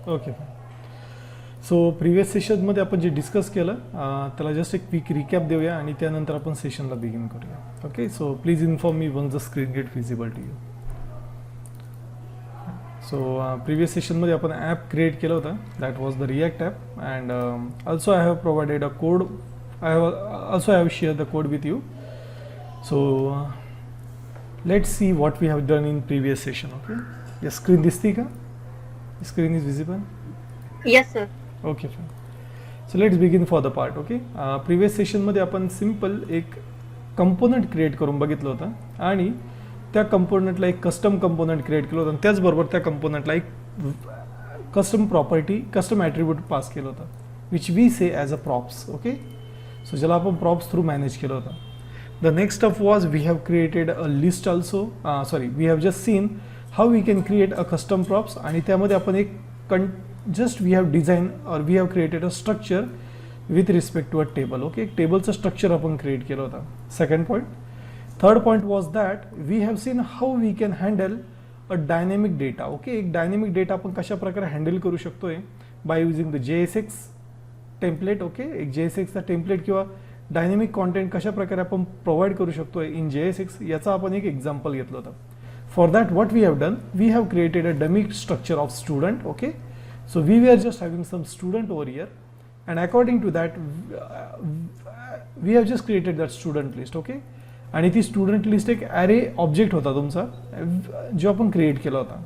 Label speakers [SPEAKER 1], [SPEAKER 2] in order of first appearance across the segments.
[SPEAKER 1] Okay fine. So previous सेशनमध्ये आपण जे डिस्कस केलं त्याला जस्ट एक क्विक रिकॅप देऊया आणि त्यानंतर आपण सेशनला बिगिन करूया. Okay, so please inform me once the screen get visible to you. So previous सेशनमध्ये आपण ॲप क्रिएट केलं होतं, that was the React app and also I have provided a code. I have share the code with you. So let's see what we have done in previous session. Okay, या screen दिसते का? Screen is visible?
[SPEAKER 2] Yes, sir.
[SPEAKER 1] Okay fine. So let's begin for the part. Okay, previous सेशनमध्ये आपण simple एक component create करून बघितलं होतं आणि त्या कंपोनंटला एक कस्टम कंपोनंट क्रिएट केलं होतं आणि त्याचबरोबर त्या कंपोनंटला एक custom property, custom attribute pass केलं होतं which we say as a props. Okay, so ज्याला आपण प्रॉप्स थ्रू मॅनेज केलं होतं. The next step was we have created a list also. We have just seen how we can create a custom props आणि त्यामध्ये आपण एक just we have designed or we have created a structure with respect to a table. Okay, टेबलचं structure आपण create केलं होतं. Second point. Third point was that we have seen how we can handle a dynamic data. Okay, एक dynamic data आपण कशा प्रकारे handle करू शकतोय by using the JSX template. Okay, एक JSXचा टेम्पलेट किंवा डायनॅमिक कॉन्टेंट कशा प्रकारे आपण प्रोव्हाइड करू शकतोय इन JSX याचा आपण एक एक्झाम्पल घेतलं होतं. For that what we have done, we have created a dummy structure of student. Okay, so we were just having some student over here and according to that we have just created that student list. Okay, आणि ती student list एक array object होता तुमचा जो आपण create केला होता.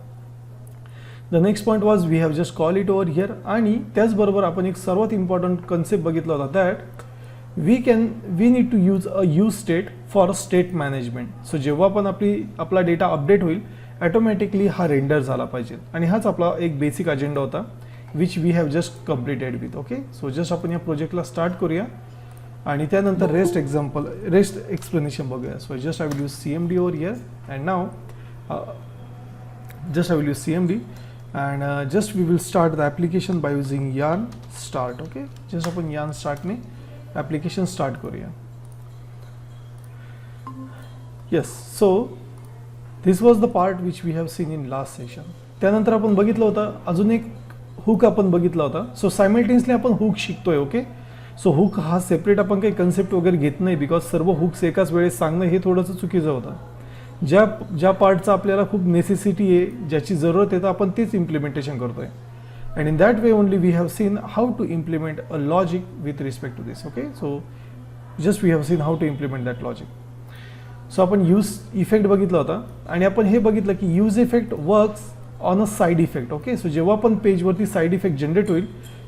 [SPEAKER 1] The next point was we have just call it over here आणि त्याचबरोबर आपण एक सर्वात इम्पॉर्टंट कन्सेप्ट बघितला होता that we need to use a use state for state management. So जेव्हा पण आपला डेटा अपडेट होईल ॲटोमॅटिकली हा रेंडर झाला पाहिजे आणि हाच आपला एक बेसिक अजेंडा होता which we have just completed with. Okay, so just आपण या प्रोजेक्टला स्टार्ट करूया आणि त्यानंतर रेस्ट एक्सप्लेनेशन बघूया. So just I will use CMD over here and now just I will use CMD and just we will start the application by using yarn start. Okay, just आपण yarn स्टार्टने application start करूया. Yes, so this was the part which we have seen in last session. त्यानंतर आपण बघितलं होतं अजून एक hook आपण बघितला होता. सो सायमल्टेनियसली आपण हुक शिकतोय. ओके, सो हुक हा सेपरेट आपण काही कन्सेप्ट वगैरे घेत नाही बिकॉज सर्व हुक्स एकाच वेळेस सांगणं हे थोडंसं चुकीचं होतं. ज्या पार्टचा आपल्याला खूप नेसेसिटी आहे, ज्याची जरूरत आहे तर आपण तेच इम्प्लिमेंटेशन करतोय and in that way only we have seen how to implement a logic with respect to this. Okay, so just we have seen how to implement that logic. So आपण use effect बघितला होता आणि आपण हे बघितलं की use effect works on a side effect. Okay, so जेव्हा पण पेजवरती साईड इफेक्ट जनरेट होईल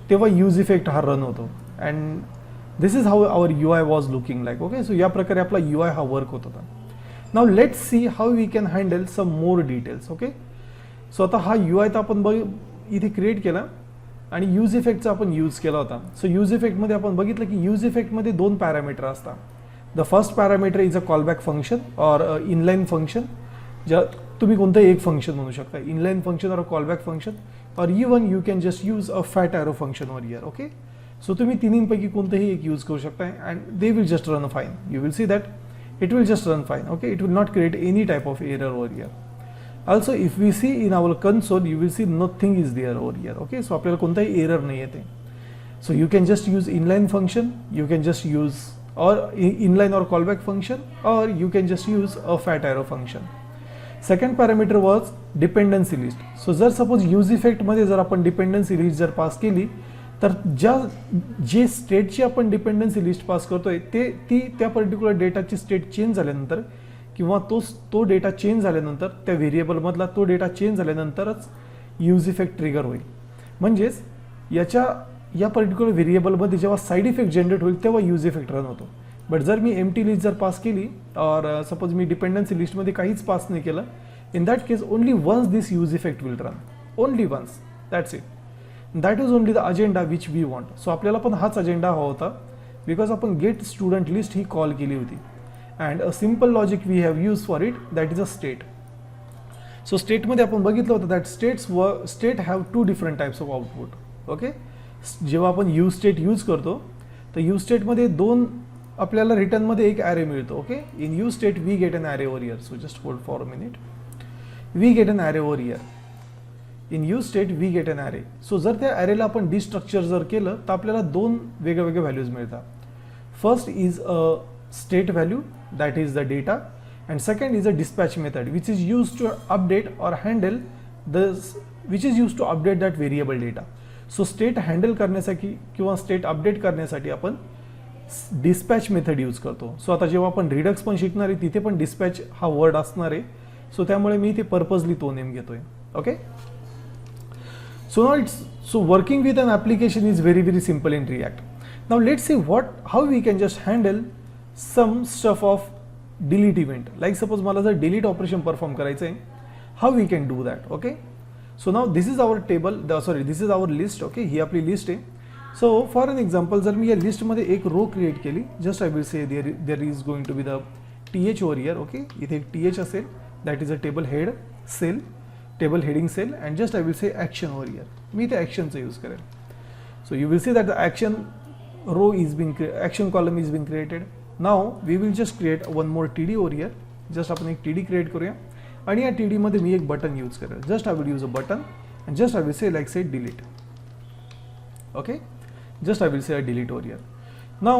[SPEAKER 1] तेव्हा यूज इफेक्ट हा रन होतो and this is how our UI was looking like. Okay, so या प्रकारे आपला UI हा वर्क होत होता. Now let's see how we can handle some more details. Okay, so आता हा UI तर आपण इथे क्रिएट केला आणि यूज इफेक्टचा आपण यूज केला होता. सो यूज इफेक्टमध्ये आपण बघितलं की यूज इफेक्टमध्ये 2 पॅरामीटर असतात. The first parameter is a callback function और इनलाइन फंक्शन. ज्या तुम्ही कोणतंही एक फंक्शन म्हणू शकता, इनलाइन फंक्शन और कॉलबॅक फंक्शन और even you can just use a fat arrow function over here. Okay, so तुम्ही तिन्हीपैकी कोणतंही एक यूज करू शकता and they will just run fine. You will see that it will just run fine. Okay, it will not create any type of error over here. Also if we see in our console you will see nothing is there over here. Okay, so आपल्याला कोणताही error नाही येते. So you can just use inline function, you can just use or inline or callback function or you can just use a fat arrow function. Second parameter was dependency list. So जर suppose use effect मध्ये जर आपण dependency list जर pass केली तर जे स्टेटची आपण डिपेंडन्सी लिस्ट पास करतोय त्या पर्टिक्युलर डेटाची स्टेट चेंज झाल्यानंतर किंवा तो डेटा चेंज झाल्यानंतर त्या व्हेरिएबल मधला तो डेटा चेंज झाल्यानंतरच यूज इफेक्ट ट्रिगर होईल. म्हणजेच या पर्टिक्युलर व्हेरिएबलमध्ये जेव्हा साईड इफेक्ट जनरेट होईल तेव्हा यूज इफेक्ट रन होतो. बट जर मी एम्प्टी लिस्ट जर पास केली और सपोज मी डिपेंडन्सी लिस्टमध्ये काहीच पास नाही केलं, in that case only once this use effect will run, only once, that's it. That is only the agenda which we want. So आपल्याला पण हाच अजेंडा हवा होता बिकॉज आपण गेट स्टुडंट लिस्ट ही कॉल केली होती and a simple logic we have use for it that is a state. So स्टेटमध्ये आपण बघितलं होतं that state have 2 different types of output. Okay, जेव्हा आपण यूज स्टेट यूज करतो तर यूज स्टेटमध्ये 2 आपल्याला रिटर्नमध्ये एक ॲरे मिळतो. Okay, in use state we get an array over here. So just hold for a minute. We get an array over here. In use state we get an array. So जर त्या ॲरेला आपण डिस्ट्रक्चर जर केलं तर आपल्याला दोन वेगळ्या वेगळ्या व्हॅल्यूज मिळतात. First is a state value that is the data and second is a dispatch method which is use to update or handle which is use to update that variable data. So state handle करण्यासाठी किंवा state update करण्यासाठी आपण dispatch method use करतो. So आता जेव्हा आपण Redux पण शिकणार आहे तिथे पण डिस्पॅच हा वर्ड असणार आहे. सो त्यामुळे मी ते पर्पजली तो नेम घेतोय. Okay. So now so working with an application is very very simple in React. Now let's see how we can just handle some stuff of delete event. Like suppose मला जर delete operation perform करायचं आहे, how we can do that. Okay. So now this is our table. This is our list. Okay. ही आपली list आहे. So for an example, जर मी या list मध्ये एक row create केली, just I will say there is going to be the th over here. Okay. इथे एक th असेल, that is a table head cell. Table heading cell and just I will say action over here. मी ते action चा use करेल. So you will see that the action row is being action column is being created. Now we will just create one more td over here. Just आपण एक td create करूया आणि या td मध्ये मी एक button use करेल. Just I will use a button and just I will say like say delete. Okay. Just I will say a delete over here. Now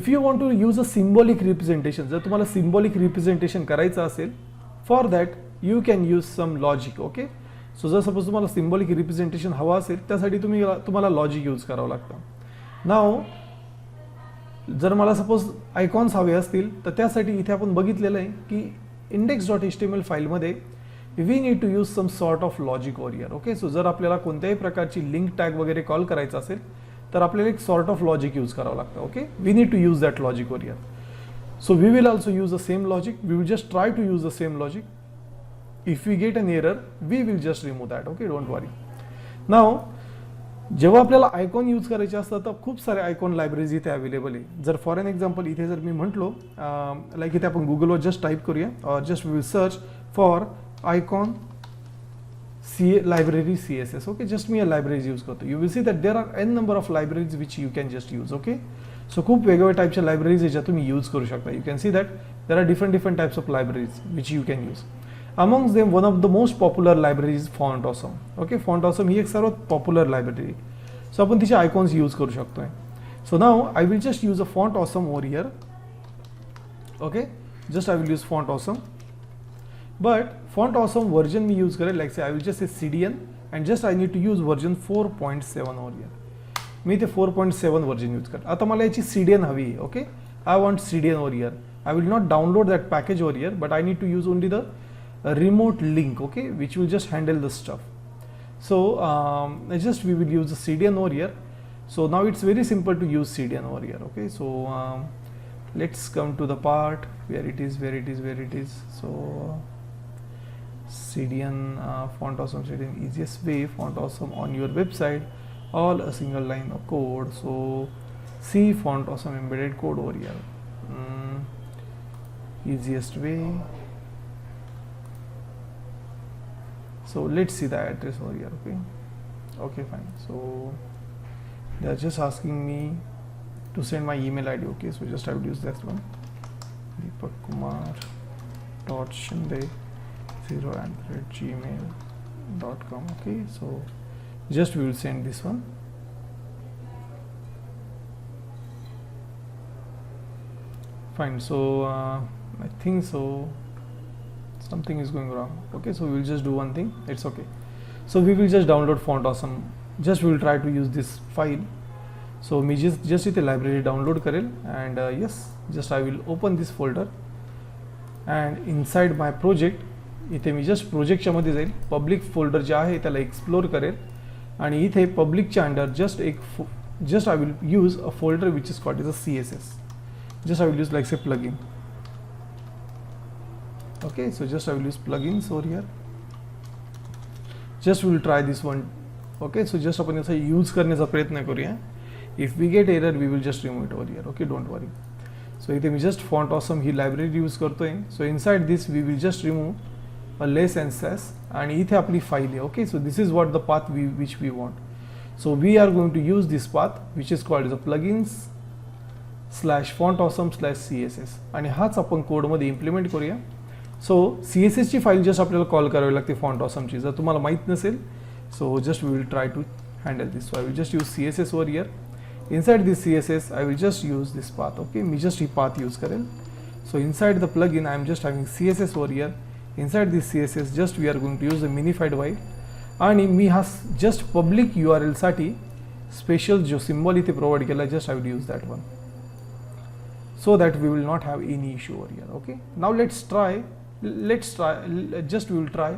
[SPEAKER 1] if you want to use a symbolic representation, जर तुम्हाला symbolic representation करायचं असेल, for that you can use some logic. Okay. So जर suppose तुम्हाला symbolic representation हवा असेल त्यासाठी तुम्हाला लॉजिक यूज करावं लागतं. नाव जर मला सपोज आयकॉन्स हवे असतील तर त्यासाठी इथे आपण बघितलेलं आहे की index.html फाईलमध्ये we need to use some sort of logic over here. Okay. So जर आपल्याला कोणत्याही प्रकारची लिंक टॅग वगैरे कॉल करायचं असेल तर आपल्याला एक सॉर्ट ऑफ लॉजिक यूज करावं लागतं. Okay. We need to use that logic over here. So we will also use the same logic. We will just try to use the same logic. If we get an error, we will just remove that. Okay, don't worry. Now, जेव्हा आपल्याला icon use करायचे असतात तर खूप सारे icon libraries इथे available आहे. जर फॉर एन एक्झाम्पल इथे जर मी म्हटलो लाईक इथे आपण गुगलवर जस्ट टाईप करूया or just we will search for icon library CSS. Okay. Just मी या लायब्ररीज यूज करतो. You will see that there are N number of libraries which you can just use. Okay. So खूप वेगवेगळ्या टाईपच्या libraries आहे ज्या तुम्ही use करू शकता. You can see that there R different types of libraries which you can use. Amongst them, one of the most popular libraries is Font Awesome. Okay, Font Awesome ही एक सर्वात पॉप्युलर लायब्ररी. सो आपण तिचे icons use करू शकतोय. So now I will just use a Font Awesome over here. Okay, just I will use Font Awesome. But Font Awesome version me use करेल like say I will just say CDN and just I need to use version 4.7 over here. मी ते 4.7 version use कर. आता मला याची CDN हवी आहे. Okay. I want CDN over here. I will not download that package over here, but I need to use only the remote link, okay, which will just handle the stuff. So just we will use the CDN over here. So now it's very simple to use CDN over here. Okay. So let's come to the part where it is. So CDN Font Awesome CDN easiest way Font Awesome on your website, all a single line of code. So see Font Awesome embedded code over here. Easiest way. So let's see the address over here. Okay, fine. So they are just asking me to send my email ID. Okay, so just I will use that one, deepakkumar.shinde0@gmail.com. Okay, so just we will send this one. Fine. So I think so something is going wrong. Okay, so we will just do one thing. It's okay. So we will just download Font Awesome. Just we will try to use this file. So me just इथे library download करेल and yes, just I will open this folder and inside my project इथे मी just projectच्या मध्ये जाईल. Public folder जे आहे त्याला explore करेल आणि इथे publicच्या under just I will use a folder which is called as a CSS. Just I will use like say plugin. Okay, so just I will use plugins over here. Just we will try this one. Okay, so just आपण याचा use करण्याचा प्रयत्न करूया. If we get error, we will just remove it over here. Okay, don't worry. So इथे मी just Font Awesome ही library use करतोय. So inside this we will just remove a less and sass आणि इथे आपली file आहे. Okay, so this is what the path which we want. So we are going to use this path which is called as a plugins /Font Awesome /CSS आणि हाच आपण code मध्ये implement करूया. So CSS ची file just आपल्याला call करावी लागते Font Awesome ची. जर तुम्हाला माहित नसेल So just we will try to handle this. So I will just use CSS over here. Inside this CSS I will just use this path. Okay, me just he path use करेल. So inside the plugin I am just having CSS over here. Inside this CSS just we are going to use the minified while, आणि मी हा just public URL साठी special जो symbol इथे provide केला, just I will use that one, so that we will not have any issue over here. Okay, now let's try just we will try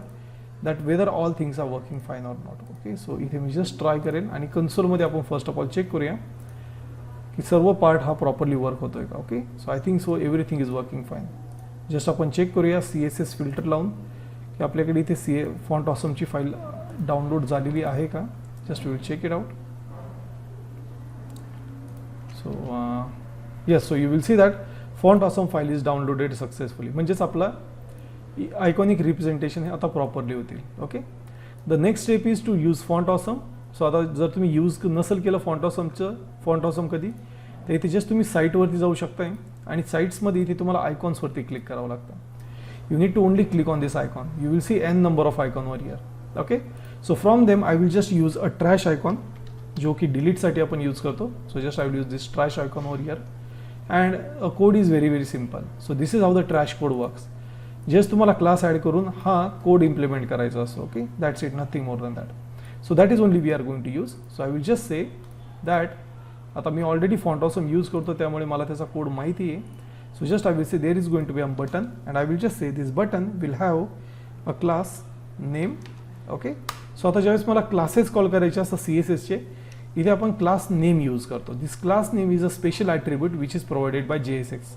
[SPEAKER 1] that whether all things are working fine or not. Okay, so इथे मी just try करेल आणि console मध्ये आपण first of all check करूया की सर्व part हा properly work होतोय का. Okay, so I think so everything is working fine. Just आपण चेक करूया CSS फिल्टर लावून की आपल्याकडे इथे फॉन्ट ऑसमची फाईल डाउनलोड झालेली आहे का. Just we will check it out. So yes, so you will see that Font Awesome file is downloaded successfully. म्हणजेच आपला आयकॉनिक रिप्रेझेंटेशन हे आता प्रॉपरली होतील. Okay, the next step is to use Font Awesome. So आता जर तुम्ही use नसेल केलं फॉन्ट ऑसम कधी, तर इथे जस्ट तुम्ही साईटवरती जाऊ शकताय आणि साईट्समध्ये इथे तुम्हाला आयकॉन्सवरती क्लिक करावं लागतं. You need to only click on this icon. You will see n number of icon over here. Okay, so from them I will just use a trash icon जो की डिलीटसाठी आपण यूज करतो. So just I will use this trash icon over here and a code is very simple. So this is how the trash code works. Just तुम्हाला class add करून हा code implement करायचा असतो. Okay, that's it, nothing more than that. So that is only we are going to use. So I will just say that आता मी already Font Awesome use करतो त्यामुळे मला त्याचा कोड माहिती आहे. So just I will say there is going to be a button and I will just say this button will have a class name. Okay, so आता ज्यावेळेस मला classes call करायचे असतात CSSचे, इथे आपण क्लास नेम यूज करतो. This class name is a special attribute which is provided by JSX.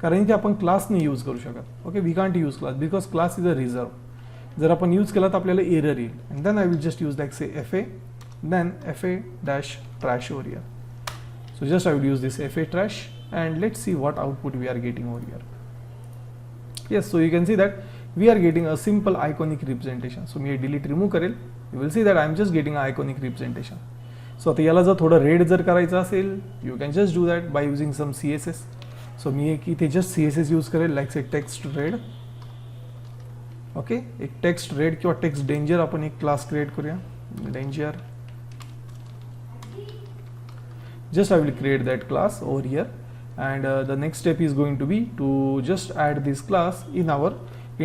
[SPEAKER 1] कारण इथे आपण क्लास नाही यूज करू शकत. Okay, we can't use class because class is a reserved. जर आपण यूज केला तर आपल्याला एरर येईल. And then I will just use like say FA then FA dash trash over here. So just I will use this FA trash and let's see what output we are getting over here. Yes, so you can see that we are getting a simple iconic representation. So me delete remove करेल, you will see that I am just getting an iconic representation. So आता याला जर थोडं red जर करायचं असेल, you can just do that by using some CSS. So मी एक इथे just CSS यूज करेल like say text red. Okay, एक टेक्स्ट रेड किंवा टेक्स्ट डेंजर आपण एक क्लास क्रिएट करूया. Danger, just I will create that class over here and the next step is going to be to just add this class in our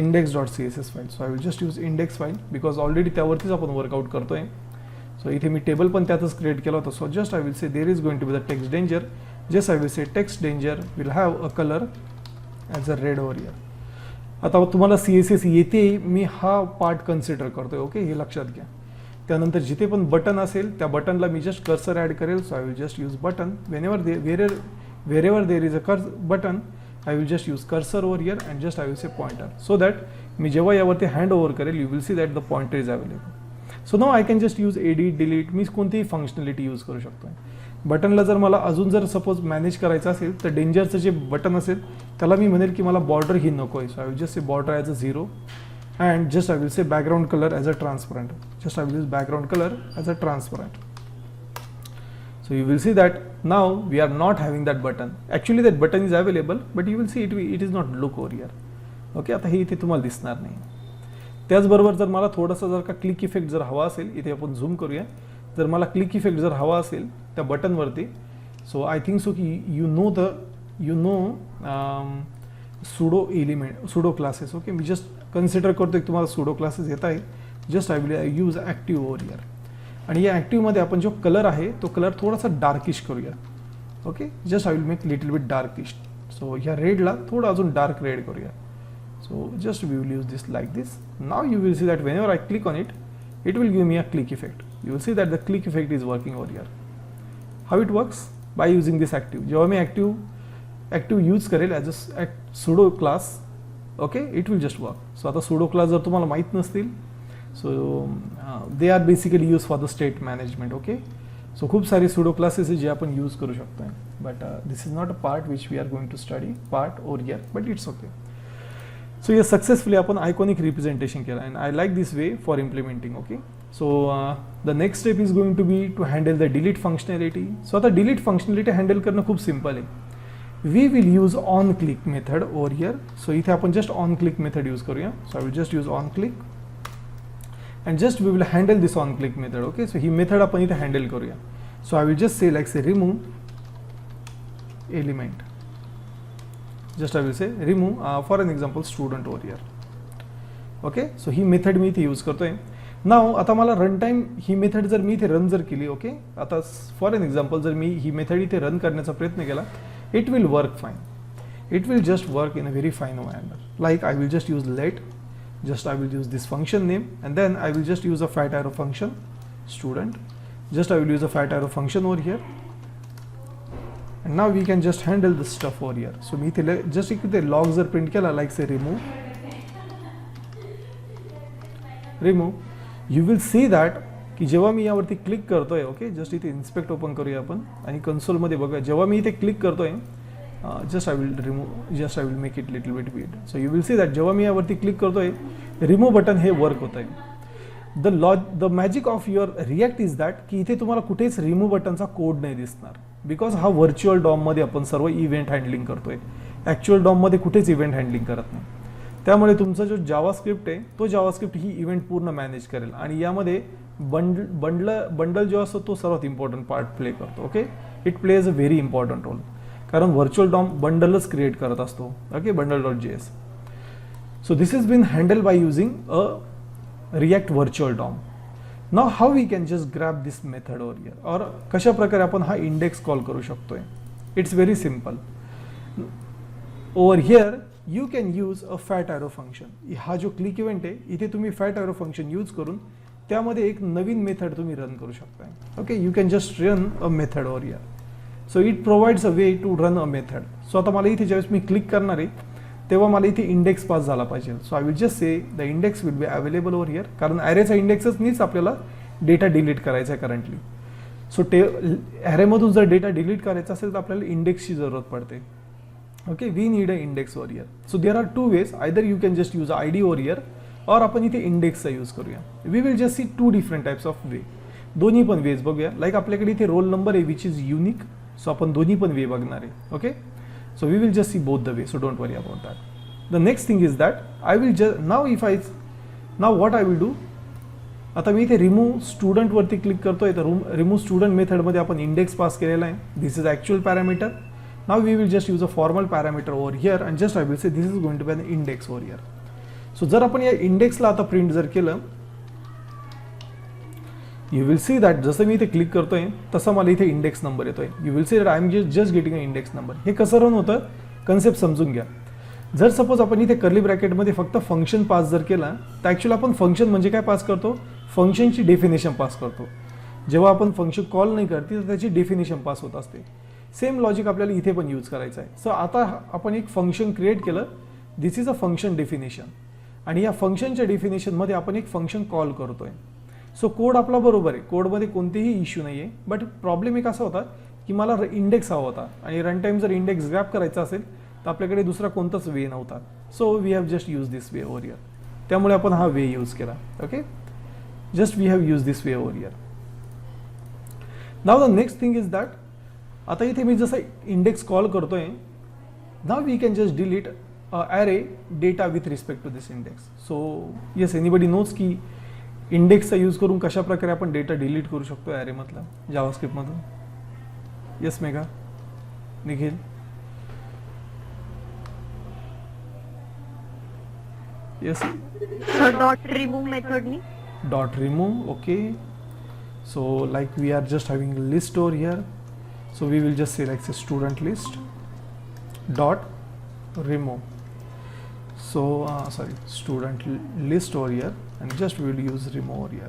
[SPEAKER 1] index.css file. So I will just use index file because already त्यावरतीच आपण workout करतोय. So इथे मी table पण त्यातच create केला होता. So just I will say there is going to be the text danger. Just I will say text danger will have a colour as a red over here. आता तुम्हाला CSS येते, मी हा part consider करतोय. Okay, हे लक्षात घ्या. त्यानंतर जिथे पण बटन असेल त्या बटनला मी जस्ट कर्सर ॲड करेल. So I will just use button wherever there is a button I will just use cursor over here and just I will say pointer, so that मी जेव्हा यावरती हँड ओव्हर करेल you will see that the pointer is available. So now I can just use edit, delete, मी कोणतीही functionality use करू शकतो. बटनला जर मला अजून जर सपोज मॅनेज करायचं असेल तर डेंजरचं जे बटन असेल त्याला मी म्हणेल की मला बॉर्डर ही नको आहे. So I will just say border as a 0 and just I will say background color as a transparent. Just I will use background color as a transparent. So you will see that now we are not having that button. Actually that button is available but you will see it is not look over here. Okay, आता हे इथे तुम्हाला दिसणार नाही. त्याचबरोबर जर मला थोडासा जर का क्लिक इफेक्ट जर हवा असेल, इथे आपण झूम करूया. जर मला क्लिक इफेक्ट जर हवा असेल त्या बटनवरती, सो आय थिंक सो की you know pseudo element, pseudo classes. Okay, मी जस्ट कन्सिडर करतो की तुम्हाला सुडो क्लासेस येत आहे. Just I will use active over here आणि या ॲक्टिव्हमध्ये आपण जो कलर आहे तो कलर थोडासा डार्किश करूया. Okay, just I will make little bit darkish. So ह्या रेडला थोडं अजून डार्क रेड करूया. So just we will use this like this. Now you will see that whenever I click on it, it will give me a click effect. You will see that the click effect is working over here. How it works? By using this active. जेव्हा मी active use करेल as a pseudo class, okay, it will just work. So आता pseudo class जर तुम्हाला माहित नसतील, so they are basically used for the state management. Okay, so खूप सारे pseudo classes जे आपण use करू शकतो. But this is not a part which we are going to study part over here, but it's okay. So yes, successfully आपण iconic representation केला and I like this way for implementing. Okay, so the next step is going to be to handle the delete functionality. So आता delete functionality handle करणं खूप simple आहे. We will use on click method over here. So इथे आपण just on click method use करूया. So I will just use on click and just we will handle this on click method. Okay, so ही method आपण इथे handle करूया. So I will just say like say remove element. Just I will say remove for an example student over here. Okay, so ही method मी इथे use करतोय. नाव आता मला रन टाइम ही मेथड जर मी इथे रन जर केली, ओके, आता फॉर एन एक्झाम्पल जर मी ही मेथड इथे रन करण्याचा प्रयत्न केला, it will work fine. It will just work in a very fine manner. Like I will just use let, just I will use this function name, and then I will just use a fat arrow function student. Just I will use a fat arrow function over here, and now we can just handle this stuff over here. So me just if the logs are print kela, like say remove, you will see that की जेव्हा मी यावरती click करतोय, okay, just इथे inspect open करूया आपण आणि console मध्ये बघूया. जेव्हा मी इथे क्लिक करतोय, just I will make it little bit weird. So you will see that जेव्हा मी यावरती क्लिक करतोय, रिमूव्ह बटन हे वर्क होत आहे. The magic of your react is that की इथे तुम्हाला कुठेच रिमूव्ह बटनचा कोड नाही दिसणार, बिकॉज हा व्हर्च्युअल डॉम मध्ये आपण सर्व इव्हेंट हँडलिंग करतोय. ॲक्च्युअल डॉम मध्ये कुठेच इव्हेंट हँडलिंग करत नाही. त्यामुळे तुमचा जो जावास्क्रिप्ट आहे तो जावास्क्रिप्ट ही इव्हेंट पूर्ण मॅनेज करेल आणि यामध्ये बंडल जो असतो तो सर्वात इम्पॉर्टंट पार्ट प्ले करतो. Okay, it plays a very important role, कारण व्हर्च्युअल डॉम बंडलच क्रिएट करत असतो. Okay, bundle.js. So this is been handle by using a React virtual DOM. Now how we can just grab this method over here, और कशा प्रकारे आपण हा index call करू शकतोय. It's very simple. Over here you can use a fat arrow function. हा जो click event आहे इथे तुम्ही फॅट ॲरो फंक्शन यूज करून त्यामध्ये एक नवीन मेथड तुम्ही रन करू शकताय. Okay, you can just run a method over here. So it provides a way to run a method. So आता मला इथे ज्यावेळेस मी क्लिक करणार आहे तेव्हा मला इथे इंडेक्स पास झाला पाहिजे. So I will just say the index will be available over here, कारण ॲरेचा इंडेक्सच नीच आपल्याला डेटा डिलीट करायचा आहे करंटली. सो ॲरेमधून जर डेटा डिलीट करायचा असेल तर आपल्याला इंडेक्सची जरूरत पडते. Okay, we need a index over here. So there are two ways, either you can just use I D over here, और आपण इथे इंडेक्सचा यूज करूया. We will just see two different types of way. दोन्ही पण ways बघूया. Like आपल्याकडे इथे रोल नंबर आहे विच इज युनिक. सो आपण दोन्ही पण वे बघणार आहे. Okay, so we will just see both the way, so don't worry about that. The next thing is that I will just now what I will do. आता मी इथे remove student वरती click करतोय, तर remove student मेथडमध्ये आपण index pass केलेला आहे. This is actual parameter. Now we will just use a formal parameter over here and just I will say this is going to be an index over here. So जर आपण या इंडेक्सला आता print जर केलं, you will see that जसं मी इथे click करतोय तसं मला इथे इंडेक्स नंबर येतोय. You will see that I am just getting a index number. हे कसं रन होतं कन्सेप्ट समजून घ्या. जर सपोज आपण इथे कर्ली ब्रॅकेटमध्ये फक्त फंक्शन पास जर केला तर ॲक्च्युअली आपण फंक्शन म्हणजे काय पास करतो, फंक्शनची डेफिनेशन पास करतो. जेव्हा आपण फंक्शन कॉल नाही करते तर त्याची डेफिनेशन पास होत असते. सेम लॉजिक आपल्याला इथे पण यूज करायचं आहे. सो आता आपण एक फंक्शन क्रिएट केलं, दिस इज अ फंक्शन डेफिनेशन, आणि या फंक्शनच्या डेफिनेशनमध्ये आपण एक फंक्शन कॉल करतोय. सो कोड आपला बरोबर आहे, कोडमध्ये कोणतेही इश्यू नाही आहे. बट प्रॉब्लेम एक असा होता की मला इंडेक्स हवा होता आणि रन टाइम जर इंडेक्स ग्रॅब करायचा असेल तर आपल्याकडे दुसरा कोणताच वे नव्हता. So we have just use this way over here. त्यामुळे आपण हा वे यूज केला. Okay, just we have use this way over here. Now the next thing is that आता इथे मी जसं इंडेक्स कॉल करतोय, now we can just delete array data with respect to this index. So yes, anybody knows की इंडेक्सचा use करून कशा प्रकारे आपण डेटा डिलीट करू शकतो ॲरे मधला जावास्क्रिप्ट मधून. Yes Megha, Nikhil. Yes,
[SPEAKER 2] dot remove मेथडनी.
[SPEAKER 1] Dot remove. Okay, so like we are just having list over here. So we will just select student list dot remove. So sorry, student list over here, and just we will use remove over here.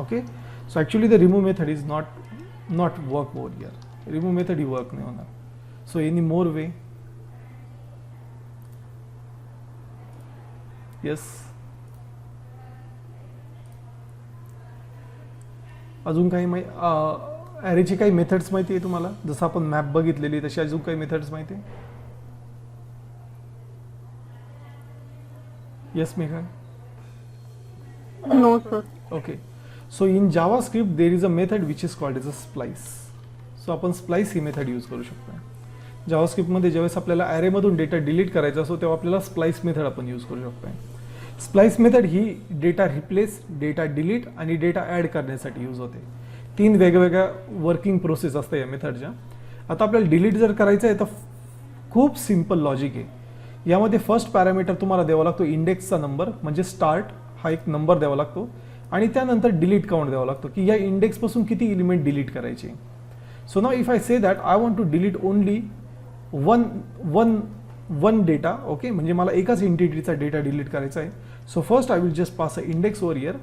[SPEAKER 1] Okay, so actually the remove method is not work over here. Remove method he work नहीं होना. So any more way? Yes. अजून काही ॲरेची काही methods माहिती आहे तुम्हाला? जसं आपण मॅप बघितलेली तशी अजून काही मेथड्स माहिती आहे? Yes, Megha.
[SPEAKER 2] No, sir.
[SPEAKER 1] Okay. So in JavaScript there is a method which is called as a splice. So आपण splice ही मेथड यूज करू शकतो. JavaScript मध्ये ज्यावेळेस आपल्याला ॲरे मधून डेटा डिलीट करायचा असतो तेव्हा आपल्याला splice मेथड आपण यूज करू शकतो. स्प्लाइस मेथड ही डेटा रिप्लेस, डेटा डिलीट आणि डेटा ॲड करण्यासाठी यूज होते. 3 वेगवेगळ्या वर्किंग प्रोसेस असतात या मेथडच्या. आता आपल्याला डिलीट जर करायचं आहे तर खूप सिम्पल लॉजिक आहे. यामध्ये फर्स्ट पॅरामीटर तुम्हाला द्यावा लागतो इंडेक्सचा नंबर, म्हणजे स्टार्ट हा एक नंबर द्यावा लागतो, आणि त्यानंतर डिलीट काउंट द्यावा लागतो की या इंडेक्सपासून किती एलिमेंट डिलीट करायचे. So now if I say that I want to delete only one data, okay, म्हणजे मला एकाच एंटिटीचा डेटा डिलीट करायचा आहे. So first I will just pass a index over here,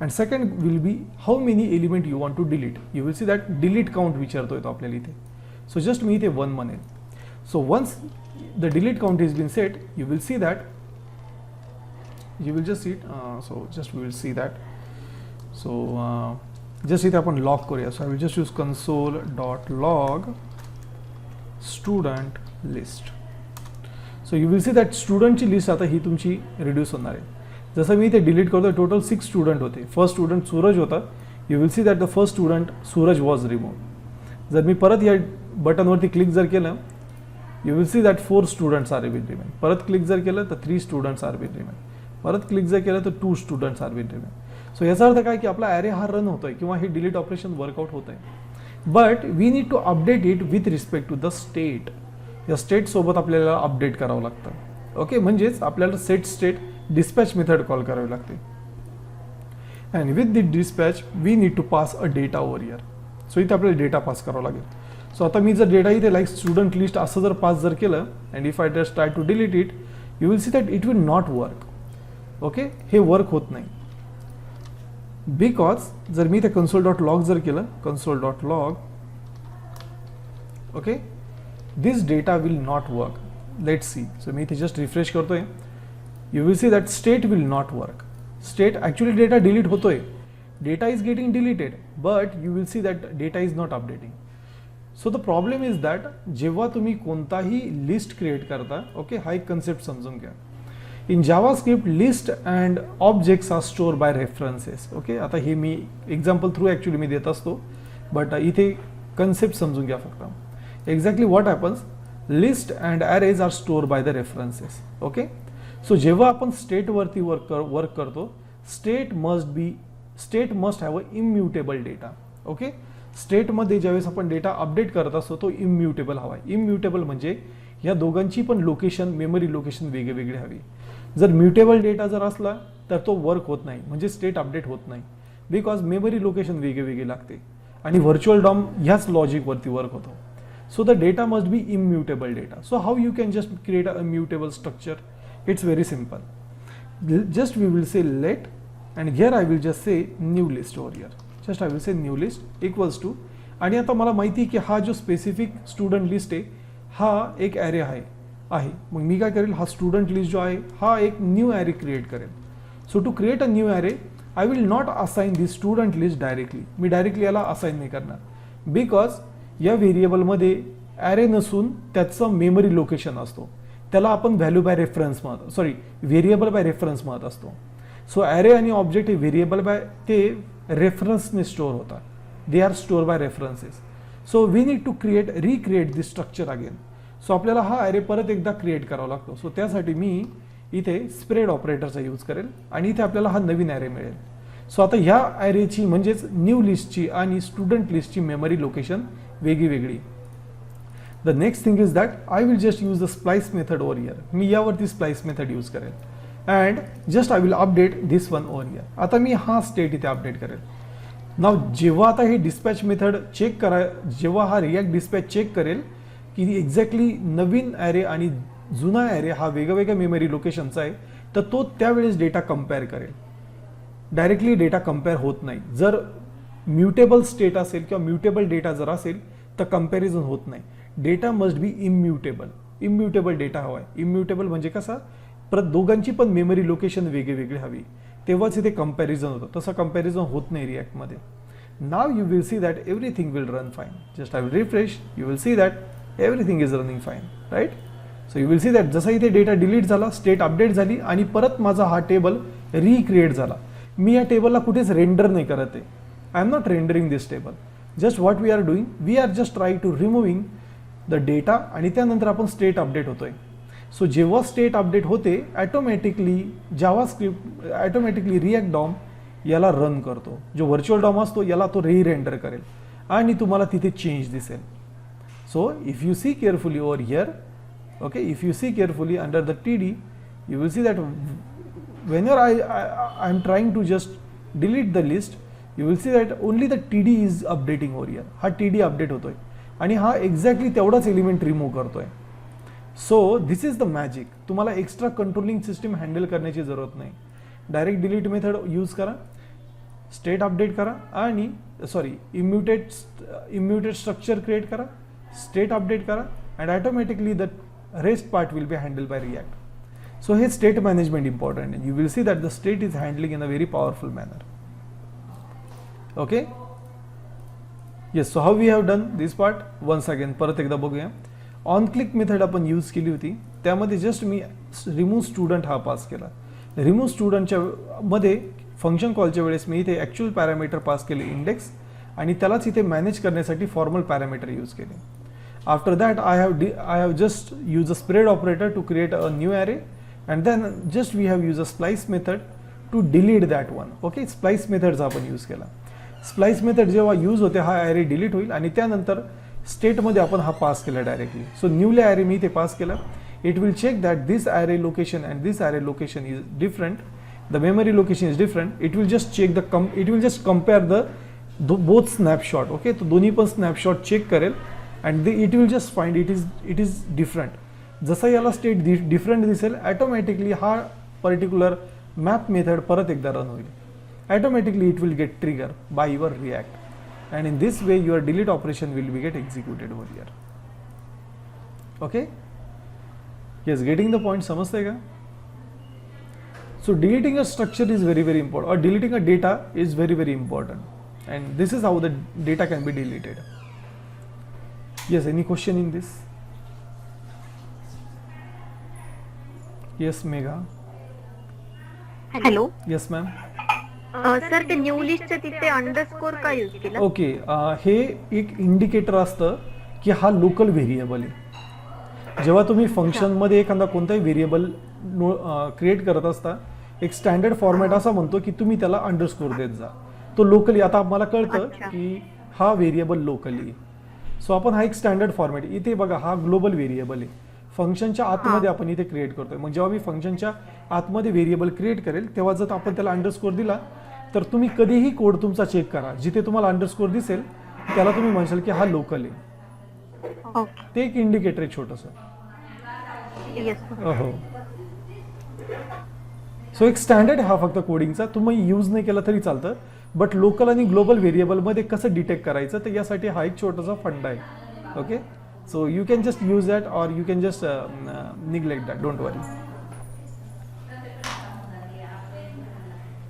[SPEAKER 1] and second will be how many element you want to delete. You will see that delete count विचारतोय तो आपल्याला इथे. सो जस्ट मी इथे 1 म्हणेन. So once the delete count is been set, you will see that you will just see it. So just we will see that. So just इथे आपण log करूया. So I will just use console.log student list. So you will see that स्टुडंटची list आता ही तुमची reduce होणार आहे. जसं मी इथे डिलीट करतोय, टोटल 6 स्टुडंट होते. फर्स्ट स्टुडंट सूरज होता. You will see that the first student Suraj was remove. जर मी परत या बटनवरती क्लिक जर केलं, you will see that 4 students are will remain. परत क्लिक जर केलं तर 3 students are will remain. परत क्लिक जर केलं तर 2 students are will remain. So याचा अर्थ काय की आपला ॲरे हा रन होतोय किंवा हे डिलीट ऑपरेशन वर्कआउट होत आहे. But we need to update it with respect to the state. या स्टेट सोबत आपल्याला अपडेट करावं लागतं. ओके, म्हणजेच आपल्याला set state dispatch method call करावी लागते. And with the dispatch we need to pass a data over here. So इथे आपल्याला डेटा पास करावा लागेल. सो आता मी जर डेटा इथे लाईक स्टुडंट लिस्ट असं जर पास जर केलं, and if I just try to delete it, you will see that it will not work. Okay, हे वर्क होत नाही. बिकॉज जर मी इथे console.log जर केलं, console.log, okay, this data will not work. Let's see. So मी इथे जस्ट रिफ्रेश करतोय. You will see that state will not work. State actually data delete होतोय, data is getting deleted, but you will see that data is not updating. So the problem is that जेव्हा तुम्ही कोणताही list create करता, okay, हा एक concept समजून घ्या. In JavaScript list and objects are store by references. Okay, आता हे मी एक्झाम्पल थ्रू ॲक्च्युली मी देत असतो, बट इथे कन्सेप्ट समजून घ्या फक्त. Exactly what happens, list and arrays are store by the references. Okay, so जेव्हा आपण स्टेटवरती वर्क करतो, state must have a immutable data. Okay, स्टेटमध्ये ज्यावेळेस आपण डेटा अपडेट करत असतो तो इम्युटेबल हवा आहे. इम्युटेबल म्हणजे या दोघांची पण लोकेशन, मेमरी लोकेशन वेगवेगळी हवी. जर म्युटेबल डेटा जर असला तर तो वर्क होत नाही, म्हणजे स्टेट अपडेट होत नाही, बिकॉज मेमरी लोकेशन वेगवेगळी लागते आणि व्हर्च्युअल डॉम ह्याच लॉजिकवरती वर्क होतो. So the data must be immutable data. So how you can just create a immutable structure? It's very simple. Just we will say let, and here I will just say new list over here. Just I will say new list equals to, आणि आता मला माहिती आहे की हा जो specific student list आहे हा एक ॲरे आहे. मग मी काय करेल, हा स्टुडंट लिस्ट जो आहे हा एक न्यू ॲरे क्रिएट करेल. So to create a new array I will not assign this student list directly. मी डायरेक्टली याला असाइन नाही करणार, बिकॉज या व्हेरिएबलमध्ये ॲरे नसून त्याचं मेमरी लोकेशन असतो. त्याला आपण व्हॅल्यू बाय रेफरन्स म्हणत, सॉरी, व्हेरिएबल बाय रेफरन्स म्हणत असतो. सो ॲरे आणि ऑब्जेक्ट हे व्हेरिएबल बाय ते रेफरन्सने स्टोअर होतात. They are store by references. So we need to recreate this structure again. So आपल्याला हा ॲरे परत एकदा क्रिएट करावा लागतो. सो त्यासाठी मी इथे स्प्रेड ऑपरेटरचा यूज करेल आणि इथे आपल्याला हा नवीन ॲरे मिळेल. सो आता ह्या ॲरेची म्हणजेच न्यू लिस्टची आणि स्टुडंट लिस्टची मेमरी लोकेशन वेगळी. The next thing is that I will just use the splice method over here. मी यावरती स्प्लाइस मेथड यूज करेल, and just I will update this one over here. आता मी हा स्टेट इथे अपडेट करेल. नाव जेव्हा आता हे डिस्पॅच मेथड चेक जेव्हा हा रिॲक्ट डिस्पॅच चेक करेल की एक्झॅक्टली नवीन ॲरे आणि जुना ॲरे हा वेगवेगळ्या मेमरी लोकेशनचा आहे, तर तो त्यावेळेस डेटा कम्पेअर करेल. डायरेक्टली डेटा कम्पेअर होत नाही. जर म्युटेबल स्टेट असेल किंवा म्युटेबल डेटा जर असेल तर कम्पॅरिझन होत नाही. Data must be immutable data हवा आहे. इम्युटेबल म्हणजे कसा, दोघांची पण मेमरी लोकेशन वेगळी हवी, तेव्हाच इथे कम्पॅरिझन होतं. तसं कम्पॅरिझन होत नाही रिॲक्टमध्ये. Now you will see that everything will run fine. Just I will refresh, you will see that everything is running fine, right. So you will see that जसा इथे डेटा डिलीट झाला, state update झाली आणि परत माझा हा table recreate झाला. मी या टेबलला कुठेच रेंडर नाही करत आहे. I am not rendering this table. Just what we are doing, we are just try to removing the data आणि त्यानंतर आपण स्टेट अपडेट होतोय. सो जेव्हा स्टेट अपडेट होते ॲटोमॅटिकली रिॲक्ट डॉम याला रन करतो. जो व्हर्च्युअल डॉम असतो याला तो रेंडर करेल आणि तुम्हाला तिथे चेंज दिसेल. So if you see carefully over here, okay, if you see carefully under the TD, you will see that whenever I am trying to just delete the list, you will see that only the TD is updating over here. हा TD update होतोय आणि हा exactly तेवढाच element remove करतोय. So this is the magic. तुम्हाला extra controlling system handle करण्याची जरूरत नाही. डायरेक्ट डिलीट मेथड यूज करा, स्टेट अपडेट करा आणि इम्युटेड स्ट्रक्चर क्रिएट करा, स्टेट अपडेट करा and automatically the rest part will be handle by React. So here state management important, and you will see that the state is handling in a very powerful manner. Okay, yes, so how we have done this part once again परत एकदा बघूया. On click method आपण use केली होती, त्यामध्ये just मी remove student हा pass केला. रिमूव्ह स्टुडंटच्या मध्ये फंक्शन कॉलच्या वेळेस मी इथे ॲक्च्युअल पॅरामीटर पास केले इंडेक्स आणि त्यालाच इथे मॅनेज करण्यासाठी फॉर्मल पॅरामीटर यूज केले. After that I have just use a spread operator to create a new array. And then just we have used a splice method to delete that one. Okay, splice methods आपण use केला. Splice method जेव्हा use होते हा array delete होईल आणि त्यानंतर स्टेटमध्ये आपण हा पास केला डायरेक्टली. सो न्यूली ॲरे मी इथे पास केला. It will check that this array location and this array location is different, the memory location is different. It will just check it will just compare both snapshot. Okay, तो दोन्ही पण snapshot check करेल and it will just find it is different. जसं याला state different दिसेल automatically हा particular map method परत एकदा रन होईल. Automatically it will get trigger by your React and in this way your delete operation will be get executed over here. Okay, yes, getting the point, समजतंय का? So deleting a structure is very very important, और deleting a data is very very important, and this is how the data can be deleted. Yes, any question in this? Yes Megha.
[SPEAKER 2] Hello.
[SPEAKER 1] Yes ma'am.
[SPEAKER 2] Sir ते new लिस्टच्या तिथे underscore का use केला?
[SPEAKER 1] Okay, हे एक indicator असतं की हा लोकल व्हेरिएबल आहे. जेव्हा तुम्ही फंक्शनमध्ये एखादा कोणताही व्हेरिएबल क्रिएट करत असता, एक स्टँडर्ड फॉर्मॅट असा म्हणतो की तुम्ही त्याला अंडरस्कोर देत जा. तो लोकली, आता मला कळतं की हा व्हेरिएबल लोकली. सो आपण हा एक स्टँडर्ड फॉर्मॅट, इथे बघा हा ग्लोबल व्हेरिएबल आहे, फंक्शनच्या आतमध्ये आपण इथे क्रिएट करतोय. मग जेव्हा मी फंक्शनच्या आतमध्ये व्हेरिएबल क्रिएट करेल तेव्हा जर आपण त्याला अंडरस्कोर दिला तर तुम्ही कधीही कोड तुमचा चेक करा, जिथे तुम्हाला अंडरस्कोर दिसेल त्याला तुम्ही म्हणशाल की हा लोकल आहे. ते एक इंडिकेटर आहे छोटंसं. हो, सो एक स्टँडर्ड हा फक्त कोडिंगचा, तुम्ही यूज नाही केला तरी चालतं. बट लोकल आणि ग्लोबल व्हेरिएबलमध्ये कसं डिटेक्ट करायचं तर यासाठी हा एक छोटासा फंड आहे. Okay, so you can just use that or you can just neglect that, don't worry.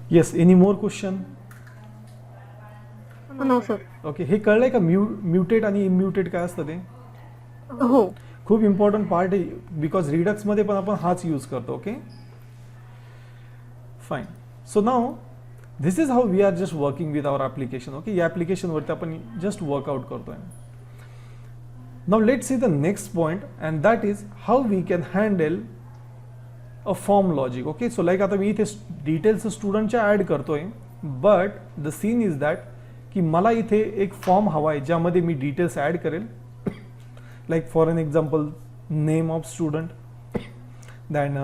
[SPEAKER 1] Yes, any more question?
[SPEAKER 2] No sir.
[SPEAKER 1] Okay, हे कळलंय का म्युटेट आणि इम्युटेट काय असतं ते?
[SPEAKER 2] हो.
[SPEAKER 1] खूप इम्पॉर्टंट पार्ट आहे, बिकॉज रिडक्स मध्ये पण आपण हाच यूज करतो. Okay, fine. So now this is how we are just working with our application. Okay, या ॲप्लिकेशनवरती आपण जस्ट वर्कआउट करतोय. Now let's see the next point, and that is how we can handle a form logic. Okay, so like आता मी इथे details स्टुडंटच्या add करतोय, but the scene is that की मला इथे एक फॉर्म हवा आहे ज्यामध्ये मी डिटेल्स ऍड करेल. Like for an example, name of student, then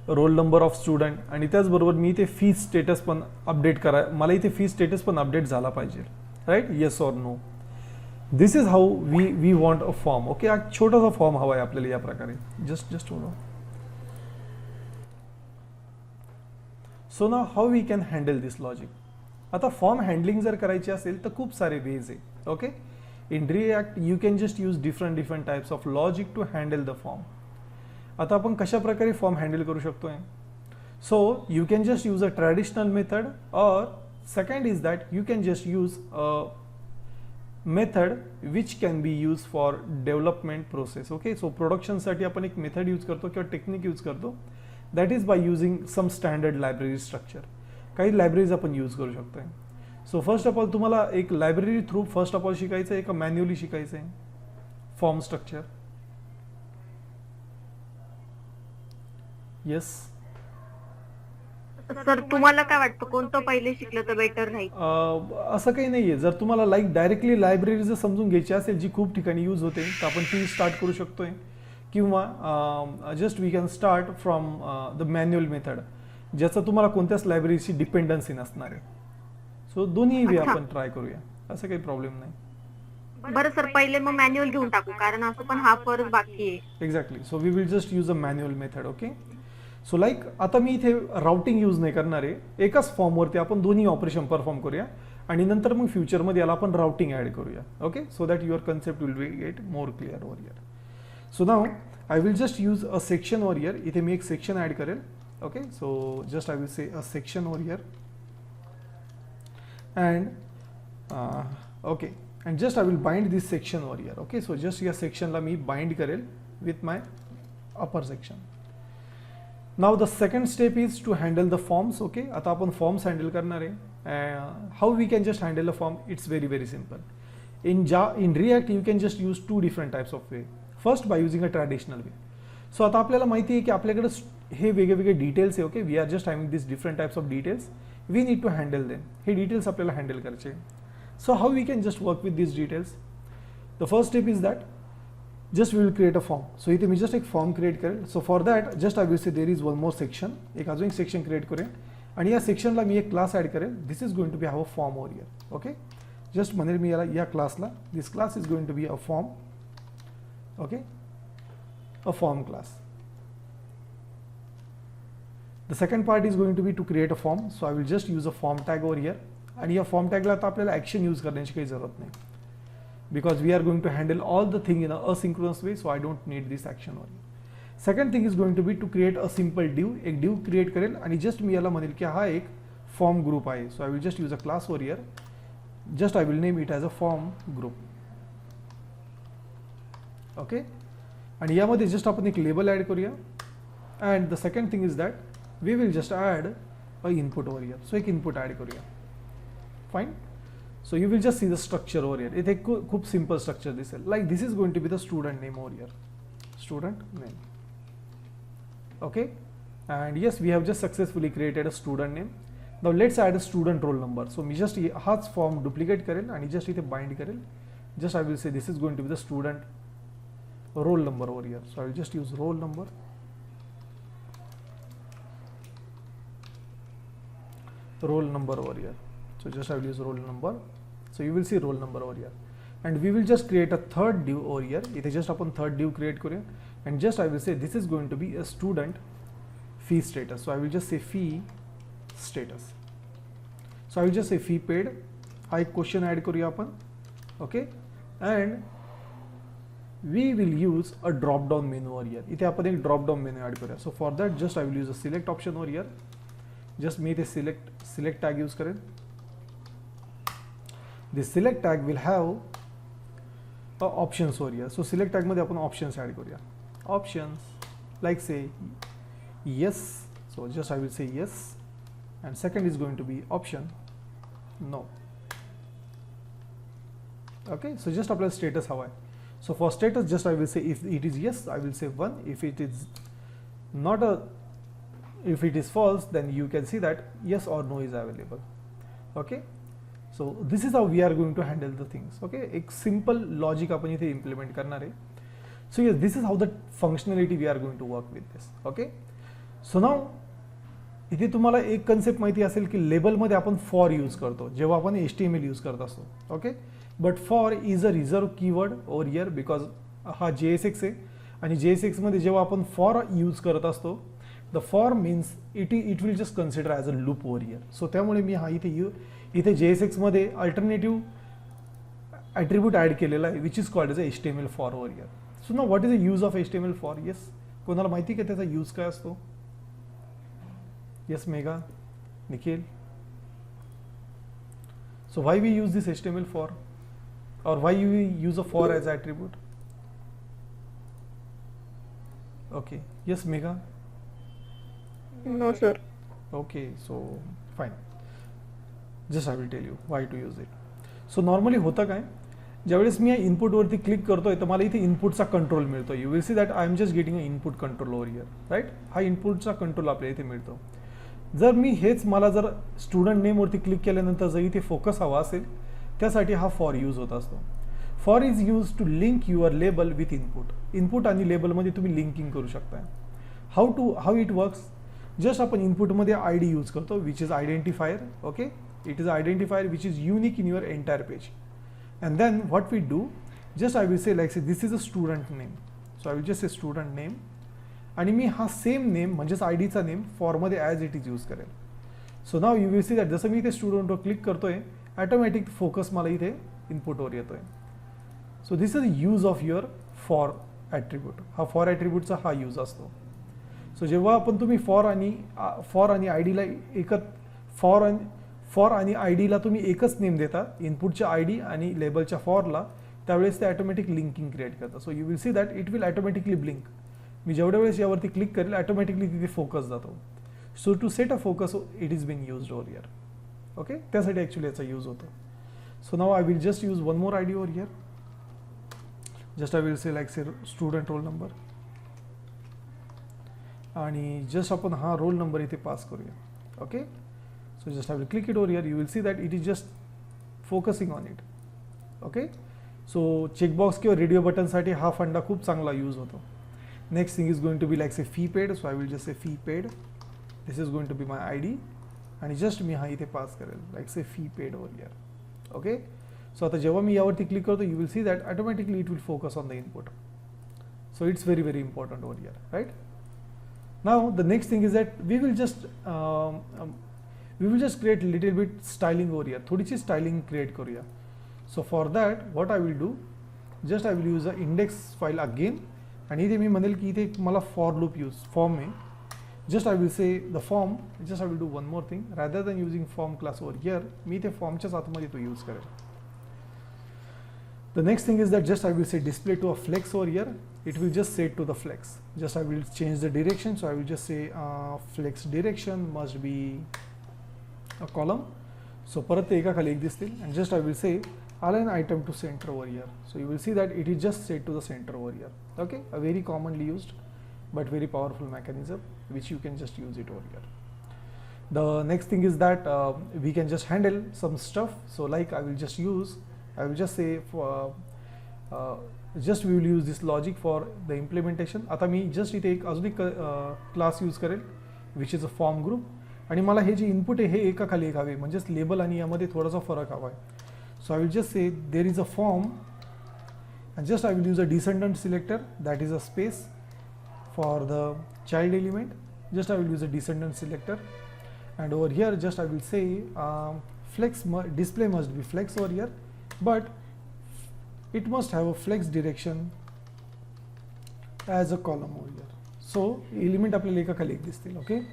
[SPEAKER 1] roll number of student, आणि त्याचबरोबर मी इथे फी स्टेटस पण अपडेट करा, मला इथे फी स्टेटस पण अपडेट झाला पाहिजे, right? Yes or no. This is how we want a form. Okay, हा छोटासा फॉर्म हवा आहे आपल्याला या प्रकारे. Just hold on. So now how we can handle this logic. आता फॉर्म हँडलिंग जर करायची असेल तर खूप सारे वेज आहे. Okay, in React you can just use different types of logic to handle the form. आता आपण कशा प्रकारे फॉर्म हँडल करू शकतोय? So you can just use a traditional method, और second is that you can just use a method which can be use for development process. Okay, so प्रोडक्शनसाठी आपण एक मेथड यूज करतो किंवा टेक्निक यूज करतो, that is by using some standard library structure. काही libraries आपण use करू शकतोय. सो फर्स्ट ऑफ ऑल तुम्हाला एक library through first of all शिकायचं आहे का मॅन्युअली शिकायचं आहे फॉर्म स्ट्रक्चर? येस.
[SPEAKER 2] सर तुम्हाला काय वाटतं कोणतं पहिले शिकलं तर बेटर राहील?
[SPEAKER 1] असं काही नाही आहे. जर तुम्हाला डायरेक्टली लायब्ररी जर समजून घ्यायची असेल जी खूप ठिकाणी यूज होते तर आपण ती स्टार्ट करू शकतोय, किंवा just we can start from the manual method, ज्याचं तुम्हाला कोणत्याच लायब्ररीची डिपेंडन्सी नसणार आहे. सो दोन्ही वे
[SPEAKER 2] अच्छा.
[SPEAKER 1] आपण ट्राय करूया, असं काही प्रॉब्लेम नाही.
[SPEAKER 2] बरं सर पहिले मग मॅन्युअल घेऊन टाकू कारण असं पण हा कोर्स बाकी आहे.
[SPEAKER 1] Exactly. So we will just use a manual method. Okay. So आता मी इथे राउटिंग यूज नाही करणार आहे. एकाच फॉर्मवरती आपण दोन्ही ऑपरेशन परफॉर्म करूया आणि नंतर मग फ्युचरमध्ये याला आपण राउटिंग ॲड करूया. Okay. So that your concept will be get more clear over here. So now I will just use a section over here. इथे मी एक सेक्शन ॲड करेल. Okay. So just I will say a section over here and okay, and just I will bind this section over here. Okay, so just या sectionला मी bind करेल with my upper section. Now the second step is to handle the forms. Okay, आता आपण forms handle करणार आहे. How we can just handle a form? It's very very simple. In React you can just use two different types of way. First by using a traditional way. So आता आपल्याला माहिती आहे की आपल्याकडे हे वेगवेगळे डिटेल्स आहे. Okay, we are just having this different types of details. We need to handle them. हे डिटेल्स आपल्याला हँडल करायचे. So how we can just work with these details? The first step is that just we will create a form. So इथे मी just एक form create करेल. So for that just I will say there is one more section. एक अजून एक section create करेल आणि या sectionला मी एक class add करेल. This is going to be our form over here. Okay. Just म्हणेल मी याला या classला this class is going to be a form. Okay. A form class. The second part is going to be to create a form. So I will just use a form tag over here. आणि या form टॅगला आता आपल्याला action use करण्याची काही जरूरत नाही, because we are going to handle all the thing in a asynchronous way. So I don't need this action over. Second thing is going to be to create a simple div. एक डिव create करेल आणि just मी याला म्हणेल की हा एक form group आहे. So I will just use a class over here. Just I will name it as a form group. Okay. आणि यामध्ये जस्ट आपण एक लेबल ॲड करूया. And the second thing is that we will just add a input over here. So एक input add करूया. Fine. So you will just see the structure over here. इथे खूप simple structure दिसेल. Like this is going to be the student name over here. Student name. Okay. And yes, we have just successfully created a student name. Now let's add a student roll number. So me just हाच form duplicate करेल आणि just इथे bind करेल. Just I will say this is going to be the student roll number over here. So I will just use roll number. Roll number over here. So just I will use roll number. So you will see roll number over here. And we will just create a third div over here. इथे just आपण third div create करूया. And just I will say this is going to be a student fee status. So I will just say fee status. So I will just say fee paid. हा एक question add करूया आपण. Okay. And we will use a drop down menu over here. इथे आपण एक drop down menu add करूया. So for that just I will use a select option over here. Just मी इथे select tag use करेन. This select tag will have options over here. So select tag मध्ये आपण options add करूया. Options like say yes. So just I will say yes. And second is going to be option no. Okay. So just apply status हवा आहे. So for status just I will say if it is yes I will say 1. If it is not if it is false then you can see that yes or no is available. Okay. So this is how we are going to handle the things. Okay, एक simple logic आपण इथे implement करणार आहे. So yes, this is how the functionality we are going to work with this. Okay. So now इथे तुम्हाला एक concept माहिती असेल की लेबलमध्ये आपण फॉर यूज करतो जेव्हा आपण HTML यूज करत असतो. Okay. But for is a reserve keyword over here because हा JSX आहे आणि JSX मध्ये जेव्हा आपण फॉर यूज करत असतो the for means it will just consider as a loop over here. So त्यामुळे मी हा इथे JSX मध्ये अल्टरनेटिव्ह ॲट्रिब्यूट ॲड केलेला आहे which is called as a HTML for over here. So ना what is the use of HTML for? Yes, कोणाला माहिती का त्याचा यूज काय असतो? Yes Megha, Nikhil. So why we use this HTML for, or why you use a for as attribute? Okay, yes Megha.
[SPEAKER 2] No sir.
[SPEAKER 1] Okay, so fine. Just I will tell you why to use it. So normally होता काय, ज्यावेळेस मी या इनपुटवरती click करतोय तर मला इथे इनपुटचा control मिळतो. You will see that I am just getting a input control over here, right. हा इनपुटचा कंट्रोल आपल्याला इथे मिळतो. जर मी हेच मला जर स्टुडंट नेमवरती क्लिक केल्यानंतर जर इथे फोकस हवा असेल त्यासाठी हा फॉर यूज होत असतो. For is use to link your label with input. इनपुट आणि लेबलमध्ये तुम्ही लिंकिंग करू शकता. हाऊ इट वर्क्स, जस्ट आपण इनपुटमध्ये आय डी यूज करतो which is identifier. Okay, it is identifier which is unique in your entire page. And then what we do, just I will say like say this is a student name, so I will just say student name आणि मी हा same name म्हणजेच I डीचा name फॉरमध्ये as it is use करेल. So now you will see that जसं मी इथे स्टुडंटवर क्लिक करतोय ॲटोमॅटिक फोकस मला इथे इनपुटवर येतोय. So this is use of your for attribute. हा फॉर ॲट्रिब्यूटचा हा यूज असतो. सो जेव्हा आपण तुम्ही फॉर आणि आय डीला फॉर आणि आय डीला तुम्ही एकच नेम देता इनपुटच्या आय डी आणि लेबलच्या फॉरला, त्यावेळेस ते ॲटोमॅटिक लिंकिंग क्रिएट करतं. So you will see that it will automatically blink. मी जेवढ्या वेळेस यावरती क्लिक करेल ॲटोमॅटिकली तिथे फोकस जातो. So to set a focus it is been used over here. Okay, त्यासाठी ॲक्च्युली याचा यूज होतो. So now I will just use one more I D over here. Just I will say like say student roll number आणि just आपण हा roll number इथे pass करूया. Okay, so just I will click it over here. You will see that it is just focusing on it. Okay, so checkbox किंवा radio button साठी हा फंडा खूप चांगला यूज होतो. Next thing is going to be like say fee paid. So I will just say fee paid. This is going to be my I D आणि just मी हा इथे पास करेल like say fee paid over here. Okay, so आता जेव्हा मी यावरती click करतो you will see that automatically it will focus on the input. So it's very very important over here, right. Now the next thing is that we will just create little bit styling over here. थोडीशी styling create करूया. So for that what I will do, just I will use a index file again आणि इथे मी म्हणेल की इथे मला for loop form आहे. Just I will say the form. Just I will do one more thing rather than using form class over here. मी इथे फॉर्मच्याच आतमध्ये तो यूज करेल. The next thing is that just I will say display to a flex over here. It will just set to the flex. Just I will change the direction. So I will just say flex direction must be a column. So परत ते एका खाली एक दिसतील and just I will say align item to center over here. So you will see that it is just set to the center over here. Okay, a very commonly used but very powerful mechanism which you can just use it over here. The next thing is that we can just handle some stuff. So like I will just say for just we will use this logic for the implementation. आता मी just इथे एक अजून एक class use करेल which is a form group आणि मला हे जे इनपुट आहे हे एका खाली एक हवे म्हणजेच लेबल आणि यामध्ये थोडासा फरक हवा आहे. So I will just say there is a form and just I will use a descendant selector, that is a space for the child element. Just I will use a descendant selector and over here just I will say display must be flex over here, but it must have a flex direction as a column over here. So element आपल्याला एका खाली एक दिसतील. Okay,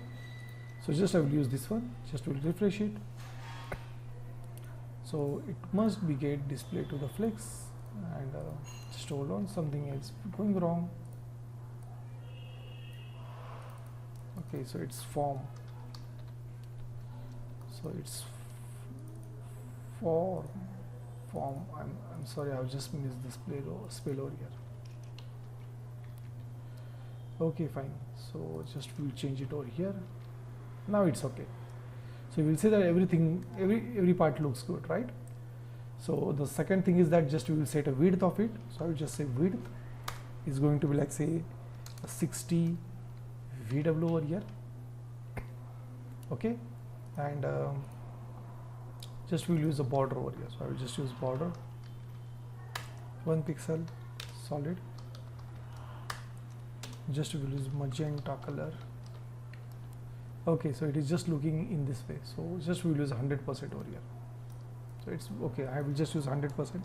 [SPEAKER 1] so just I will use this one. Just will refresh it. So it must be get display to the flex and just hold on, something is going wrong. Okay, so it's form. So it's form. I'm sorry, I've just missed the spell over here. Okay, fine. So just we'll change it over here. Now it's okay. So you will see that every part looks good, right? So the second thing is that just we will set a width of it. So I will just say width is going to be like say 60 VW over here. Okay, and just we'll use a border over here. So I will just use border 1 pixel solid. Just we'll use magenta color. Okay, so it is just looking in this way. So just we'll use 100% over here. So it's okay. I will just use 100%.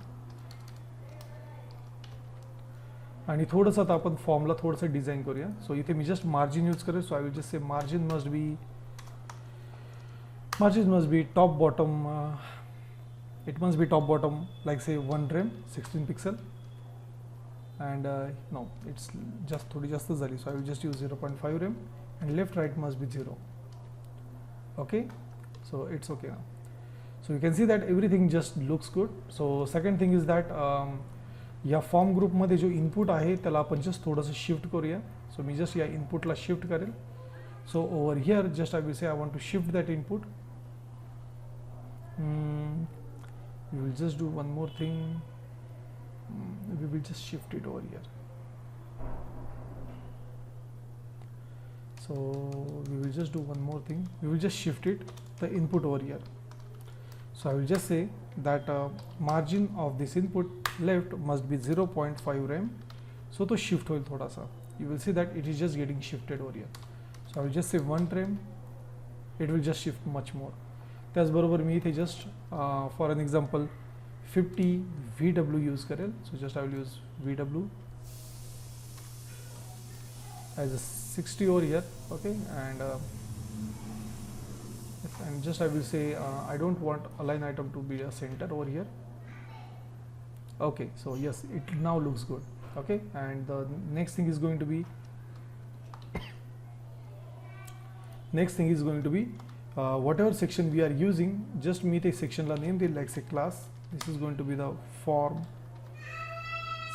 [SPEAKER 1] आणि थोडंसं आता आपण फॉर्मला थोडंसं design करूया. So इथे मी just margin use करेल. So I will just say margin must be top bottom. It must be top bottom like say 1 rem 16 pixel and no, it's just थोडी जास्त झाली. So I will just use 0.5 rem and left right must be 0. Okay, so it's okay now. So you can see that everything just looks good. So second thing is that या form ग्रुपमध्ये जो input आहे त्याला आपण just थोडंसं shift करूया. So मी just या इनपुटला शिफ्ट करेल. So over here just I will say I want to shift that input. We will just do one more thing. We will just shift it over here. So we will just do one more thing. We will just shift it, the input over here. So I will just say that margin of this input left must be 0.5 rem. So to shift होईल थोडासा. You will see that it is just getting shifted over here. So I will just say 1 rem. It will just shift much more. त्याचबरोबर मी इथे just for an example 50 VW use करेल. So just I will use VW as a 60 over here. Okay, and just I will say I don't want align item to be a center over here. Okay, so yes, it now looks good. Okay, and the next thing is going to be whatever section we are using, just me the section la name the like say class. This is going to be the form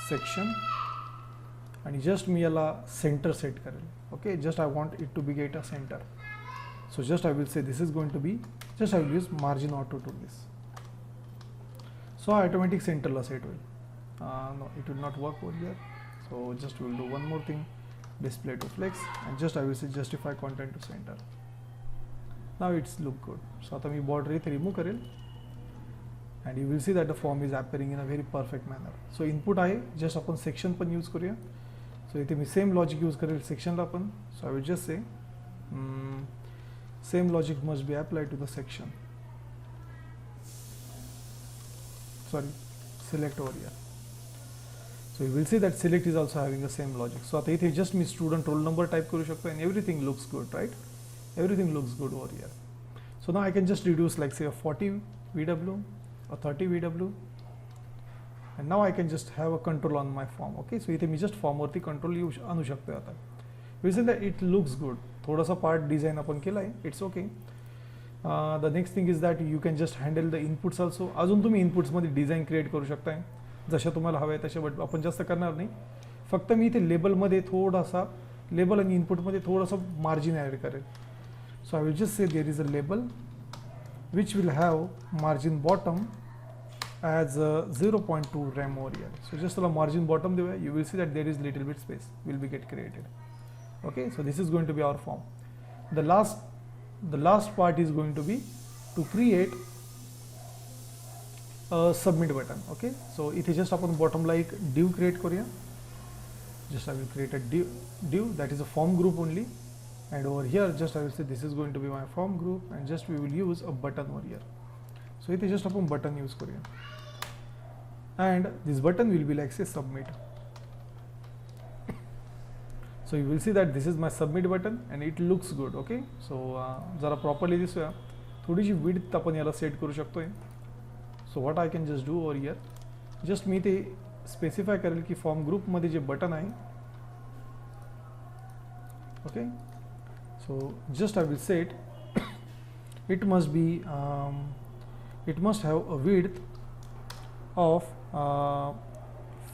[SPEAKER 1] section and just me ala center set karel. Okay, just I want it to be get a center. So just I will say this is going to be, just I will use margin auto to this. So automatic center la set will. No, it will not work over here. So just we will do one more thing, display to flex, and just I will say justify content to center. Now it's look good. So आता मी border इथे remove करेल and you will see that the form is appearing in a very perfect manner. So input आहे, just आपण section पण use करूया. So इथे मी same logic use करेल section ला पण. So I will just say same logic must be applied to the section. Sorry, select over here. So you will see that select is also having the same logic. So आता इथे just मी student roll number type करू शकतो and everything looks good, right? Everything looks good over here. So now I can just reduce like say a 40 VW or 30 VW and now I can just have a control on my form. Okay, so इथे मी just form वरती control आणू शकतो आता. We see that it looks good. थोडासा part design आपण केला आहे. It's okay. The next thing is that you can just handle the inputs also. अजून तुम्ही inputs मध्ये design create करू शकताय जशा तुम्हाला हवे तसे, बट आपण जास्त करणार नाही. फक्त मी इथे लेबल मध्ये थोडासा लेबल आणि इनपुट मध्ये थोडासा मार्जिन ऍड करेल. So I will just say there is a label which will have margin bottom as 0.2 rem over here. So just the margin bottom there, you will see that there is little bit space will be get created. Okay, so this is going to be our form. The last part is going to be to create a submit button. Okay, so it is just upon bottom like div create करूया. Just I will create a div that is a form group only. And over here just I will say this is going to be my form group and just we will use a button over here. So it is just upon button use करूया and this button will be like say submit. So you will see that this is my submit button and it looks good. Okay, so जरा properly दिसूया. थोडीशी width आपण याला set करू शकतोय. So what I can just do over here, just मी ते specify करेल की form group मध्ये जे button आहे. Okay, so just I will say it must be it must have a width of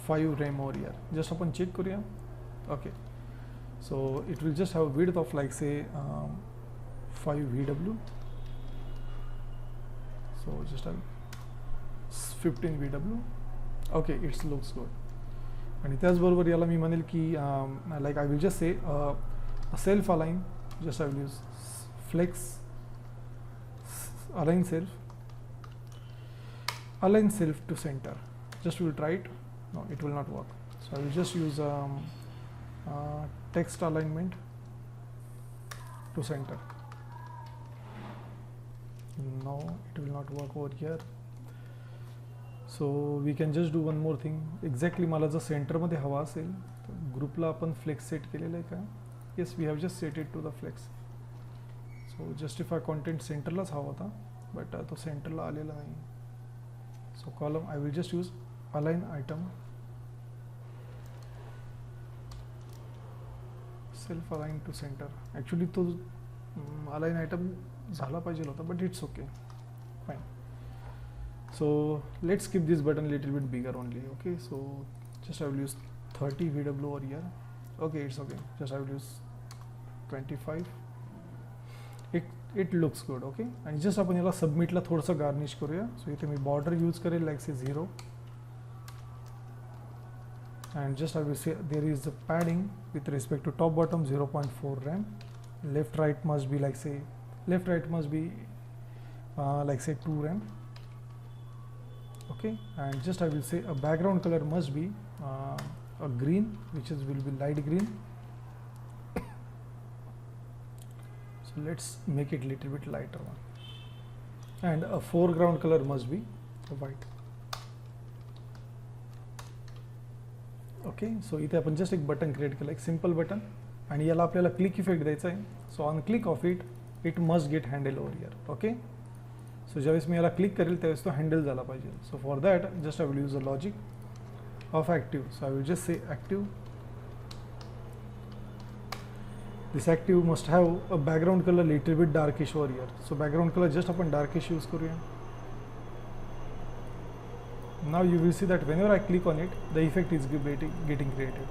[SPEAKER 1] 5 rem over here. Just upon check करूया. Okay, so it will just have a width of like say 5 VW. So just 15 VW. Okay, it looks good. आणि त्याचबरोबर याला मी म्हणेल की like I will just say a self align. Just I will use flex align self to center. Just we will try it. No, it will not work. So I will just use text alignment to center. No, it will not work over here. So we can just do one more thing. Exactly मला जर center मध्ये हवा असेल ग्रुपला आपण flex set केलेलं आहे का? Yes, we have just set it to the flex. So justify content center लाच हवा होता, but तो center ला आलेला नाही. So column I will just use align item self align to center. Actually तो align item झाला पाहिजे होता, but it's okay, fine. So let's keep this button little bit bigger only. Okay, so just I will use 30 VW over here. Okay, it's okay, just I will use 25. It looks good. Okay, आणि just आपण याला सबमिटला थोडंसं garnish करूया. So इथे मी border use करेल like say 0, and just I will say there is a padding with respect to top bottom 0.4 rem. Left right must be like say like say 2 rem. Okay, and just I will say a background color must be a green, which will be light green. So let's make it little bit lighter one, and a foreground color must be a white. Okay, so इथे आपण just एक button create केलं, एक simple button, आणि याला आपल्याला click effect द्यायचा आहे. So on click of it must get handle over here. Okay, so ज्यावेळेस मी याला क्लिक करेल त्यावेळेस तो हँडल झाला पाहिजे. So for that just I will use a logic of active. So I will just say active. This active must have a background colour little bit darkish over here. So background colour just आपण darkish use करूया. Now you will see that whenever I click on it, the effect is getting created.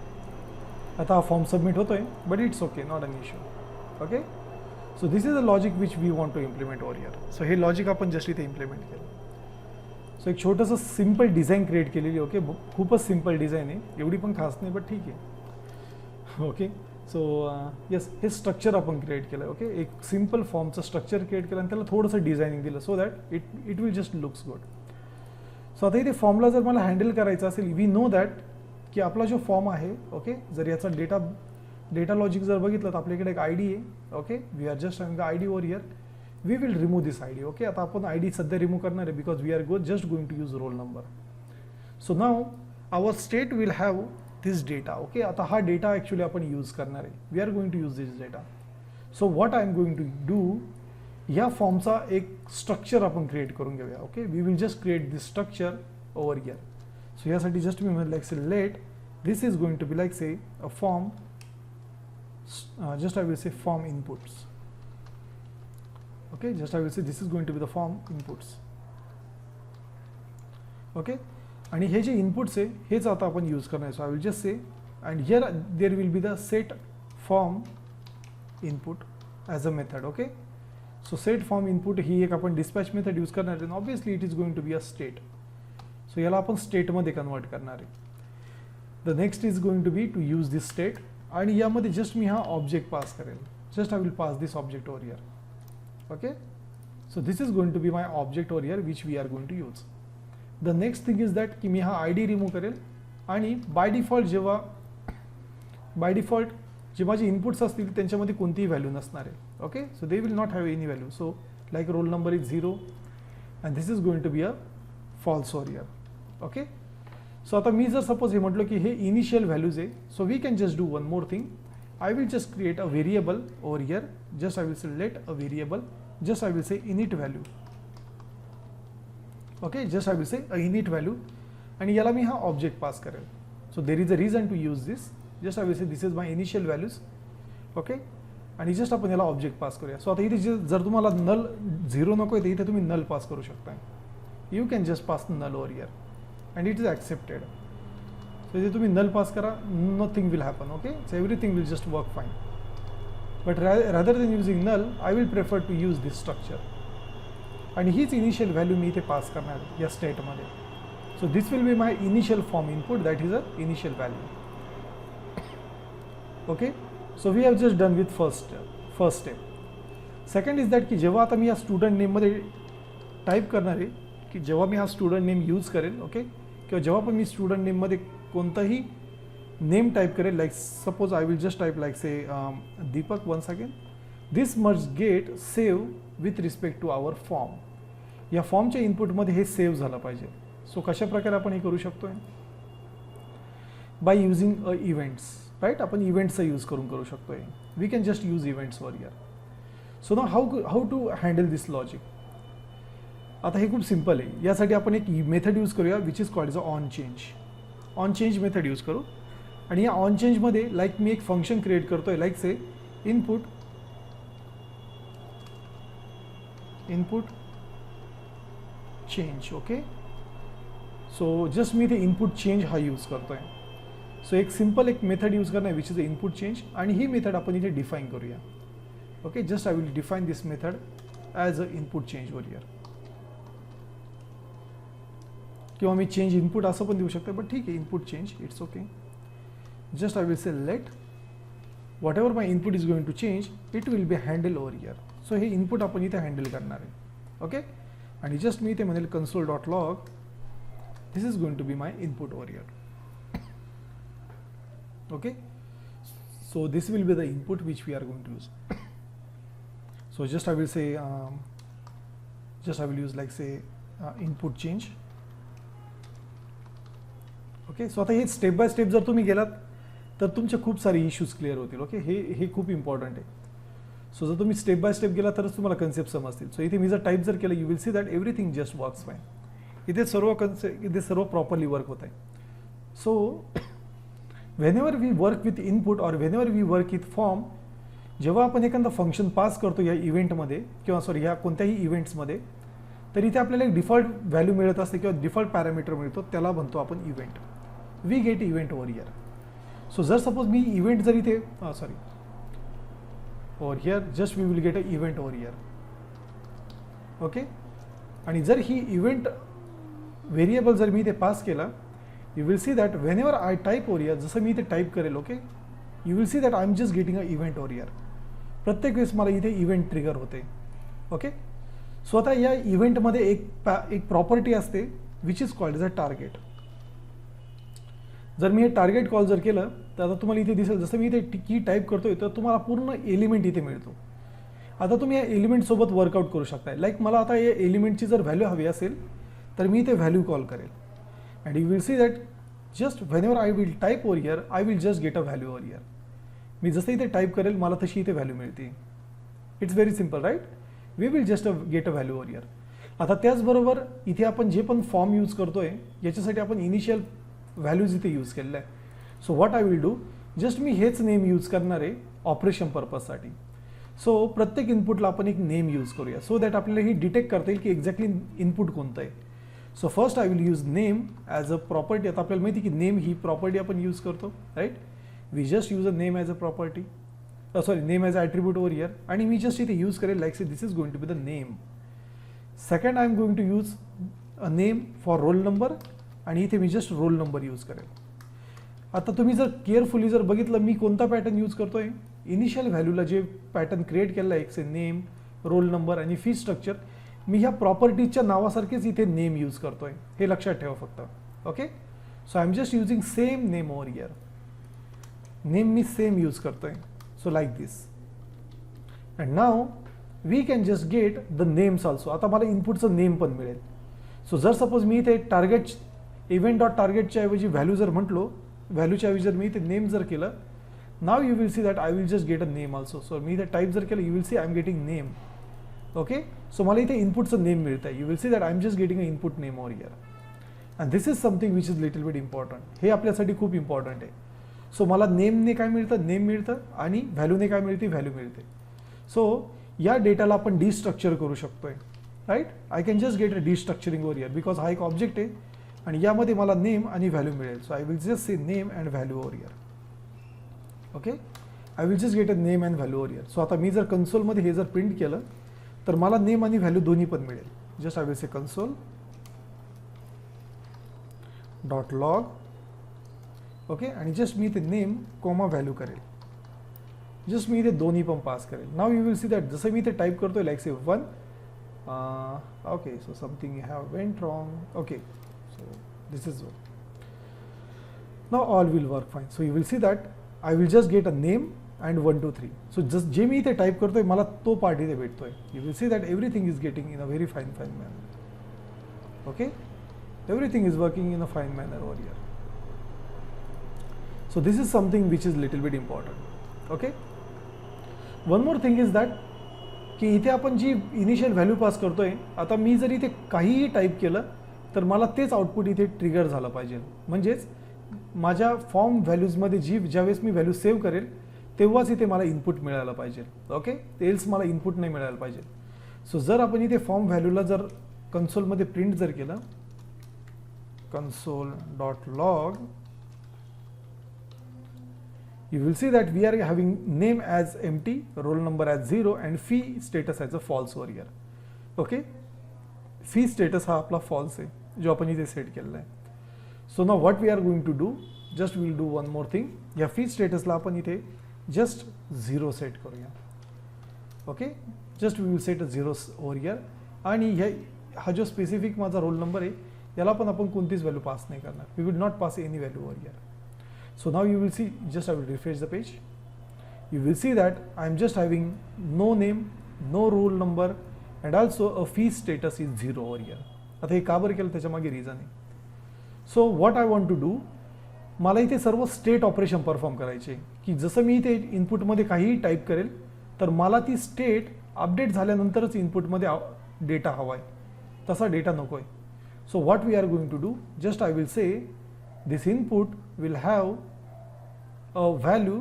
[SPEAKER 1] आता हा form submit होतोय, but it's okay, not an issue. Okay, so this is the logic which we want to implement over here. So हे logic आपण just इथे implement केलं. So एक छोटंसं simple design create केलेली. ओके, खूपच सिम्पल डिझाईन आहे, एवढी पण खास नाही, बट ठीक आहे. ओके, सो येस, हे स्ट्रक्चर आपण क्रिएट केलं. ओके, एक सिम्पल फॉर्मचं स्ट्रक्चर क्रिएट केलं आणि त्याला थोडंसं डिझायनिंग दिलं, so that it will just looks good. So आता इथे फॉर्मला जर मला हँडल करायचं असेल, वी नो दॅट की आपला जो फॉर्म आहे, ओके, जर याचा डेटा लॉजिक जर बघितलं तर आपल्याकडे एक आय डी आहे. Okay, we are just having the I D over here. We will remove this I D. Okay, आता आपण आय डी सध्या रिमूव्ह करणार आहे because we are just going to use roll number. So now our state will have this data. Okay, आता हा data actually आपण use करणार आहे. We are going to use this data. So what I am going to do, या फॉर्मचा एक structure आपण create करून घेऊया. Okay, we will just create this structure over here. So यासाठी जस्ट मी म्हणलं like say let this is going to be like say a form, just I will say form inputs. Okay, just I will say this is going to be the form inputs. Okay, आणि हे जे inputs आहे हेच आता आपण use करणार आहे. So I will just say and here there will be the set form input as a method. Okay, so set form input ही एक आपण डिस्पॅच मेथड यूज करणार आहे. Obviously it is going to be a state. So याला आपण स्टेटमध्ये convert करणार आहे. The next is going to be to use this state, आणि यामध्ये जस्ट मी हा ऑब्जेक्ट पास करेल. Just I will pass this object over here. Okay, so this is going to be my object over here which we are going to use. The next thing is that की मी हा I D remove करेल, आणि by default जे माझे inputs असतील त्यांच्यामध्ये कोणतीही व्हॅल्यू नसणार आहे. Okay, so they will not have any value. So like roll number is 0 and this is going to be a false over here. Okay, so आता मी जर सपोज हे म्हटलं की हे इनिशियल व्हॅल्यूज आहे, so we can just do one more thing. I will just create a variable over here. Just I will say let a variable, just I will say init value. Okay, just I will say a init value, आणि याला मी हा object pass करेल. So there is a reason to use this. Just I will say this is my initial values. Okay, आणि just आपण याला object pass करूया. So आता इथे जर तुम्हाला नल 0 नको आहे तर इथे तुम्ही नल पास करू शकता. You can just pass null over here and it is accepted. So इथे तुम्ही नल पास करा, nothing will happen. Okay, so everything will just work fine. But rather than using null I will prefer to use this structure, आणि हीच initial value मी इथे pass करणार या स्टेटमध्ये. So this will be my initial form input, that is a initial value. Okay, so we have just done with first step. Second is that की जेव्हा आता मी या स्टुडंट नेममध्ये टाईप करणार आहे, की जेव्हा मी हा स्टुडंट नेम यूज करेल, ओके, किंवा जेव्हा पण मी स्टुडंट नेममध्ये कोणताही नेम टाईप करेल, like suppose I will just type like say Deepak once again, this must get save with respect to our form. या फॉर्मच्या इनपुटमध्ये हे सेव्ह झालं पाहिजे. सो कशा प्रकारे आपण हे करू शकतोय, बाय युझिंग इव्हेंट्स. राईट, आपण इव्हेंट्सचा यूज करू शकतोय. We can just use events over here. So ना how to handle this logic. आता हे खूप सिम्पल आहे. यासाठी आपण एक मेथड यूज करूया which is called as a on change. On change method use करू, आणि या ऑन चेंजमध्ये लाईक मी एक फंक्शन क्रिएट करतोय, like say input change. Okay, so just मी ते इनपुट चेंज हा यूज करतोय. सो एक सिंपल एक मेथड यूज करणार विच इज इनपुट चेंज, आणि ही मेथड आपण इथे डिफाईन करूया. Okay, just I will define this method as a input change over here. किंवा मी चेंज इनपुट असं पण देऊ शकतो, बट ठीक आहे, input change it's okay. Just I will say let whatever my input is going to change, it will be handled over here. So हे input आपण इथे हँडल करणार आहे. ओके, आणि जस्ट मी इथे म्हणेल console.log, this is going to be my input over here. Okay, so this will be the input which we are going to use. So just I will say just I will use like say input change. Okay, so आता हे step by step जर तुम्ही गेलात तर तुमचे खूप सारे issues clear होतील. ओके, हे खूप इम्पॉर्टंट आहे. सो जर तुम्ही स्टेप बाय स्टेप गेला तरच तुम्हाला कन्सेप्ट समजतील. सो इथे मी जर टाईप जर केलं, you will see that everything just works fine. इथे सर्व प्रॉपरली वर्क होत आहे. So whenever we work with input और whenever we work with form, जेव्हा आपण एखादा फंक्शन पास करतो या इव्हेंटमध्ये किंवा सॉरी ह्या कोणत्याही इव्हेंट्समध्ये, तर इथे आपल्याला एक डिफॉल्ट व्हॅल्यू मिळत असते किंवा डिफॉल्ट पॅरामीटर मिळतो, त्याला म्हणतो आपण event. We get event over here. So जर सपोज मी इव्हेंट जर इथे sorry over here, just we will get a event over here. Okay, आणि जर ही इव्हेंट व्हेरिएबल जर मी इथे पास केला, you will see that Wien ever I type over here, जसं मी इथे टाईप करेल, okay, you will see that I am just getting a event over here. प्रत्येक वेळेस मला इथे इव्हेंट ट्रिगर होते. ओके, सो आता या इव्हेंटमध्ये एक प्रॉपर्टी असते which is called as a target. जर मी हे टार्गेट कॉल जर केलं तर आता तुम्हाला इथे दिसेल, जसं मी इथे की टाईप करतोय तर तुम्हाला पूर्ण एलिमेंट इथे मिळतो. आता तुम्ही या एलिमेंटसोबत वर्कआउट करू शकताय. लाईक मला आता या एलिमेंटची जर व्हॅल्यू हवी असेल तर मी इथे व्हॅल्यू कॉल करेल, and you will see that just whenever I will type over here, I will just get a value over here. मी जसं इथे टाईप करेल मला तशी इथे व्हॅल्यू मिळते. It's very simple, right. We will just get a value over here. आता त्याचबरोबर इथे आपण जे पण फॉर्म यूज करतोय याच्यासाठी आपण इनिशियल व्हॅल्यूज इथे यूज केलेलं आहे. So what I will do, just मी हेच नेम यूज करणार आहे ऑपरेशन पर्पजसाठी. सो प्रत्येक इनपुटला आपण एक नेम यूज करूया, सो दॅट आपल्याला ही डिटेक्ट करता येईल की एक्झॅक्टली इनपुट कोणतं आहे. So first I will use name as a property. आता आपल्याला माहिती की नेम ही प्रॉपर्टी आपण यूज करतो, right. We just use a name as a property, sorry name as a attribute over here, आणि मी जस्ट इथे यूज करेल like say this is going to be the name. Second I am going to use a name for roll number, आणि इथे मी just role number use करेल. आता तुम्ही जर केअरफुली जर बघितलं मी कोणता पॅटर्न यूज करतोय, इनिशियल व्हॅल्यूला जे पॅटर्न क्रिएट केलं आहे, एक नेम, रोल नंबर आणि फी स्ट्रक्चर, मी ह्या प्रॉपर्टीजच्या नावासारखेच इथे नेम यूज करतोय. हे लक्षात ठेवा फक्त. Okay, so I am just using same name over here. Name मी सेम यूज करतोय, so like this. And now we can just get the names also. आता मला इनपुटचं नेम पण मिळेल. सो जर सपोज मी इथे टार्गेट इव्हेंट डॉट टार्गेटच्या ऐवजी value जर म्हटलो, व्हॅल्यूच्या ऐवजी जर मी इथे नेम जर केलं, now you will see that I will just get a name also. So मी इथे टाईप जर केलं, you will see I am getting name. Okay, so मला इथे इनपुटचं नेम मिळतं आहे. You will see that I am just getting a input name over here. And this is something which is little bit important. हे आपल्यासाठी खूप important आहे. So मला नेमने काय मिळतं, नेम मिळतं, आणि व्हॅल्यूने काय मिळते, व्हॅल्यू मिळते. सो या डेटाला आपण डिस्ट्रक्चर करू शकतोय, right. I can just get a destructuring over here because हा एक ऑब्जेक्ट आहे आणि यामध्ये मला नेम आणि व्हॅल्यू मिळेल. So I will just say name and value over here. Okay, I will just get a name and value over here. So आता मी जर कन्सोलमध्ये हे जर प्रिंट केलं तर मला नेम आणि व्हॅल्यू दोन्ही पण मिळेल. Just I will say console dot log. Okay, आणि जस्ट मी ते नेम कॉमा व्हॅल्यू करेल. जस्ट मी इथे दोन्ही पण पास करेल. नाव यू विल सी दॅट जसं मी इथे टाईप करतोय like say 1. Okay, so something have went wrong. Okay, so this is one. Now all will work fine. So you will see that I will just get a name and 1 2 3. So just जे मी इथे type करतोय मला तो part इथे भेटतोय. You will see that everything is getting in a very fine manner. Okay, everything is working in a fine manner over here. So this is something which is little bit important. Okay, one more thing is that की इथे आपण जी initial value pass करतोय, आता मी जर इथे काहीही type केलं तर मला तेच आउटपुट इथे ट्रिगर झालं पाहिजे. म्हणजेच माझ्या फॉर्म व्हॅल्यूजमध्ये ज्यावेळेस मी व्हॅल्यू सेव्ह करेल तेव्हाच इथे मला इनपुट मिळायला पाहिजे. ओके, एल्स मला इनपुट नाही मिळायला पाहिजे. सो जर आपण इथे फॉर्म व्हॅल्यूला जर कन्सोलमध्ये प्रिंट जर केलं console.log, you will see that we are having name as empty, roll number as 0 and fee status as a false over here. Okay, fee status हा आपला false आहे जो आपण इथे सेट केलेला आहे. So now what we are going to do, just we will do one more thing. या fee status ला आपण इथे just 0 सेट करूया. Okay, just we will set a 0 over here आणि हा जो स्पेसिफिक माझा रोल नंबर आहे याला पण आपण कोणतीच व्हॅल्यू पास नाही करणार. We will not pass any value over here. So now you will see, just I will refresh the page. You will see that I am just having no name, no roll number and also a fee status is 0 over here. आता हे का बरं केलं त्याच्या मागे reason आहे. So what I want to do, मला इथे सर्व स्टेट ऑपरेशन परफॉर्म करायचे की जसं मी इथे इनपुटमध्ये काहीही टाईप करेल तर मला ती स्टेट अपडेट झाल्यानंतरच इनपुटमध्ये डेटा हवा आहे, तसा डेटा नको आहे. So what we are going to do, just I will say this input will have a value,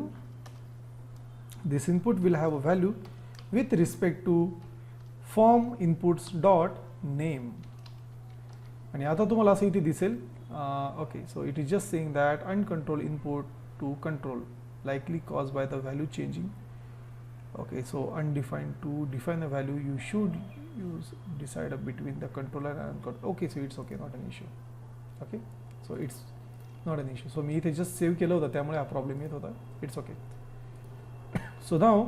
[SPEAKER 1] this input will have a value with respect to form inputs dot name. आणि आता तुम्हाला असं इथे दिसेल, okay, so it is just saying that uncontrolled input to control likely caused by the value changing. Okay, so undefined, to define a value you should use decider between the controller and uncontrolled. Okay, so it's okay, not an issue. Okay, so it's not an issue. So मी इथे just save केलं होतं त्यामुळे हा problem येत होता. It's okay. So now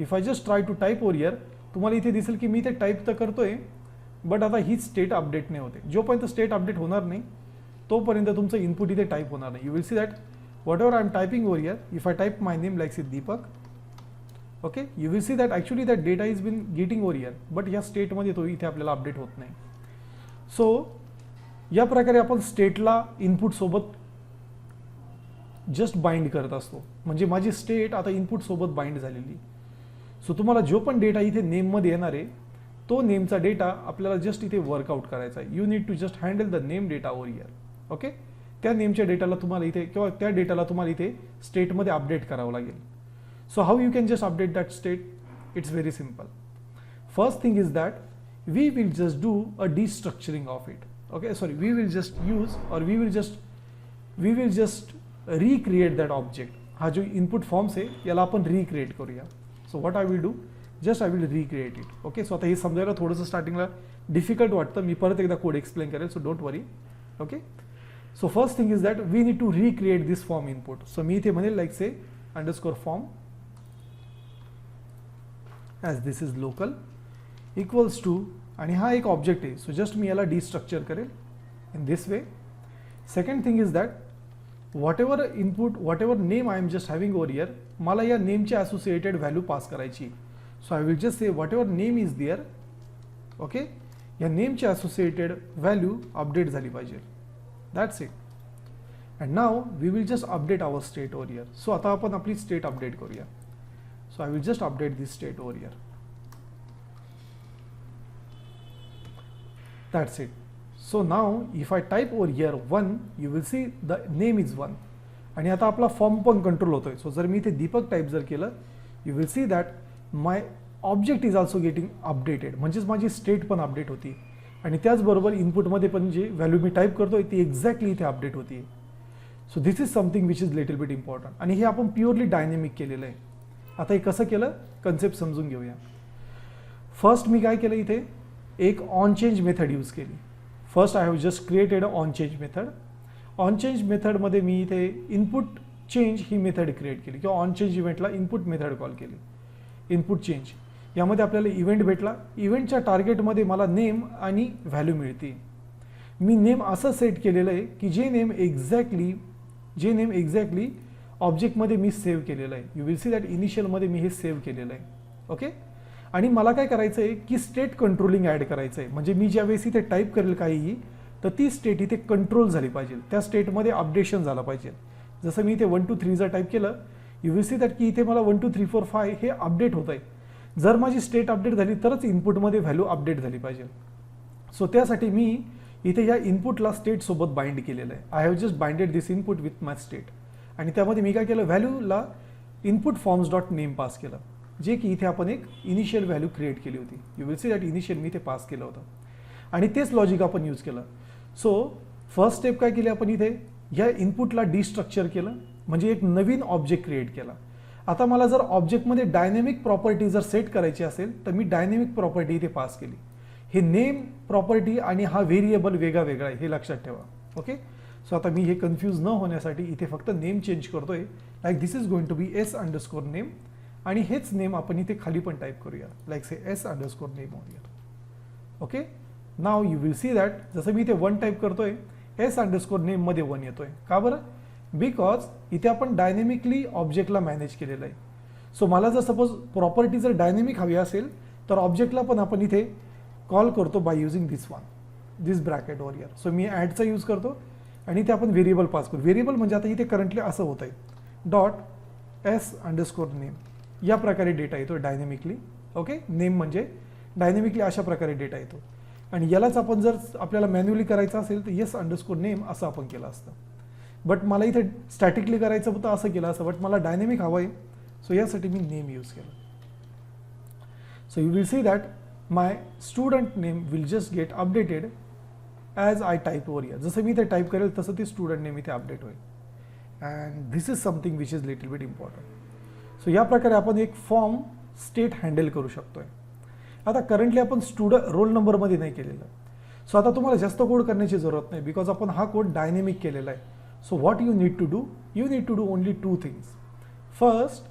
[SPEAKER 1] if I just try to type over here, तुम्हाला इथे दिसेल की मी इथे टाईप तर करतोय बट आता ही स्टेट अपडेट नाही होते. जोपर्यंत स्टेट अपडेट होणार नाही तोपर्यंत तुमचं इनपुट इथे टाईप होणार नाही. You will see that whatever I am typing over here, if I type my name like Deepak, okay, you will see that actually that data is been getting over here, but या स्टेटमध्ये तो इथे आपल्याला update होत नाही. So या प्रकारे आपण स्टेटला इनपुट सोबत जस्ट बाइंड करत असतो. म्हणजे माझी स्टेट आता इनपुट सोबत बाइंड झालेली. सो तुम्हाला जो पण डेटा इथे नेममध्ये येणार आहे तो नेमचा डेटा आपल्याला जस्ट इथे वर्कआउट करायचा आहे. You need to just handle the name data over here. Okay, त्या नेमच्या डेटाला तुम्हाला इथे किंवा त्या डेटाला तुम्हाला इथे स्टेटमध्ये अपडेट करावं लागेल. So how you can just update that state? It's very simple. First thing is that we will just do a destructuring of it. Okay, sorry, we will just use or we will just recreate that object. हा जो input forms आहे याला आपण recreate करूया. So what I will do, just I will recreate it. Okay, so आता हे समजायला थोडंसं स्टार्टिंगला डिफिकल्ट वाटतं. मी परत एकदा कोड एक्सप्लेन करेल, so don't worry. Okay, so first thing is that we need to recreate this form input. So मी इथे म्हणेल like say underscore form as this is local equals to, आणि हा एक ऑब्जेक्ट आहे. सो जस्ट मी याला destructure करेल in this way. Second thing is that whatever input, whatever name I am just having over here, मला या नेमची associated value pass करायची. So I will just say whatever name is there. Okay, या नेमची associated value update झाली पाहिजे. That's it. And now we will just update our state over here. So आता आपण आपली स्टेट अपडेट करूया. So I will just update this state over here. That's it. So now if I type over here 1, you will see the name is 1. आणि आता आपला form पण control होतोय. So जर मी इथे दीपक टाईप जर केलं, you will see that my object is also getting updated. म्हणजेच माझी स्टेट पण अपडेट होती आणि त्याचबरोबर इनपुटमध्ये पण जे व्हॅल्यू मी टाईप करतोय ती एक्झॅक्टली इथे अपडेट होती. So this is something which is little bit important. आणि हे आपण प्युअरली डायनेमिक केलेलं आहे. आता हे कसं केलं कन्सेप्ट समजून घेऊया. फर्स्ट मी काय केलं, इथे एक ऑन चेंज मेथड यूज केली. First I have just created a on change method. On change मेथडमध्ये मी इथे इनपुट चेंज ही मेथड क्रिएट केली किंवा ऑन चेंज इव्हेंटला इनपुट मेथड कॉल केली. इनपुट चेंज यामध्ये आपल्याला इव्हेंट भेटला. इव्हेंटच्या टार्गेटमध्ये मला नेम आणि व्हॅल्यू मिळते. मी नेम असं सेट केलेलं आहे की जे नेम एक्झॅक्टली ऑब्जेक्टमध्ये मी सेव्ह केलेलं आहे. यू विल सी दॅट इनिशियलमध्ये मी हे सेव्ह केलेलं आहे. ओके, आणि मला काय करायचं आहे की स्टेट कंट्रोलिंग ॲड करायचं आहे. म्हणजे मी ज्यावेळेस इथे टाईप करेल काहीही तर ती स्टेट इथे कंट्रोल झाली पाहिजे, त्या स्टेटमध्ये अपडेशन झालं पाहिजे. जसं मी इथे 1 2 3 जर टाईप केलं, यू विल सी दॅट की इथे मला 1 2 3 4 5 हे अपडेट होत आहे. जर माझी स्टेट अपडेट झाली तरच इनपुटमध्ये व्हॅल्यू अपडेट झाली पाहिजे. सो त्यासाठी मी इथे या इनपुटला स्टेटसोबत बाइंड केलेलं आहे. I have just binded this input with my state. आणि त्यामध्ये मी काय केलं, व्हॅल्यूला input forms dot name pass केलं, जे की इथे आपण एक इनिशियल व्हॅल्यू क्रिएट केली होती. You will see that initial मी इथे पास केलं होतं. आणि तेच लॉजिक आपण यूज केलं. सो फर्स्ट स्टेप काय केली आपण इथे, या इनपुटला डिस्ट्रक्चर केलं, म्हणजे एक नवीन ऑब्जेक्ट क्रिएट केला. आता मला जर ऑब्जेक्टमध्ये डायनॅमिक प्रॉपर्टी जर सेट करायची असेल तर मी डायनॅमिक प्रॉपर्टी इथे पास केली. हे नेम प्रॉपर्टी आणि हा व्हेरिएबल वेगळा वेगळा आहे हे लक्षात ठेवा. ओके, सो आता मी हे कन्फ्यूज न होण्यासाठी इथे फक्त नेम चेंज करतोय. Like this is going to be s_name आणि हेच नेम आपण इथे खाली पण टाईप करूया, लाईक से s_name होऊया. Okay, now you will see that जसं मी इथे 1 टाईप करतोय s_name मध्ये 1 येतोय. का बरं? बिकॉज इथे आपण डायनेमिकली ऑब्जेक्टला मॅनेज केलेलं आहे. सो मला जर सपोज प्रॉपर्टी जर डायनेमिक हवी असेल तर ऑब्जेक्टला पण आपण इथे कॉल करतो by using this bracket over here. So मी ॲडचा यूज करतो आणि इथे आपण व्हेरिएबल पास करू. व्हेरिएबल म्हणजे आता इथे करंटली असं होत आहे .s_name या प्रकारे डेटा येतो डायनेमिकली. ओके, नेम म्हणजे डायनेमिकली अशा प्रकारे डेटा येतो आणि यालाच आपण जर आपल्याला मॅन्युअली करायचं असेल तर s_name असं आपण केलं असतं. बट मला इथे स्टॅटिकली करायचं होतं असं केलं असं, बट मला डायनेमिक हवं आहे. सो यासाठी मी नेम यूज केलं. So you will see that my student name will just get updated as I type over here. जसं मी इथे टाईप करेल तसं ते स्टुडंट नेम इथे अपडेट होईल. And this is something which is little bit important. So या प्रकारे आपण एक फॉर्म स्टेट हँडल करू शकतोय. आता करंटली आपण रोल नंबरमध्ये नाही केलेलं. सो आता तुम्हाला जास्त कोड करण्याची जरूरत नाही बिकॉज आपण हा कोड डायनेमिक केलेला आहे. So what you need to do, you need to do only 2 things. First,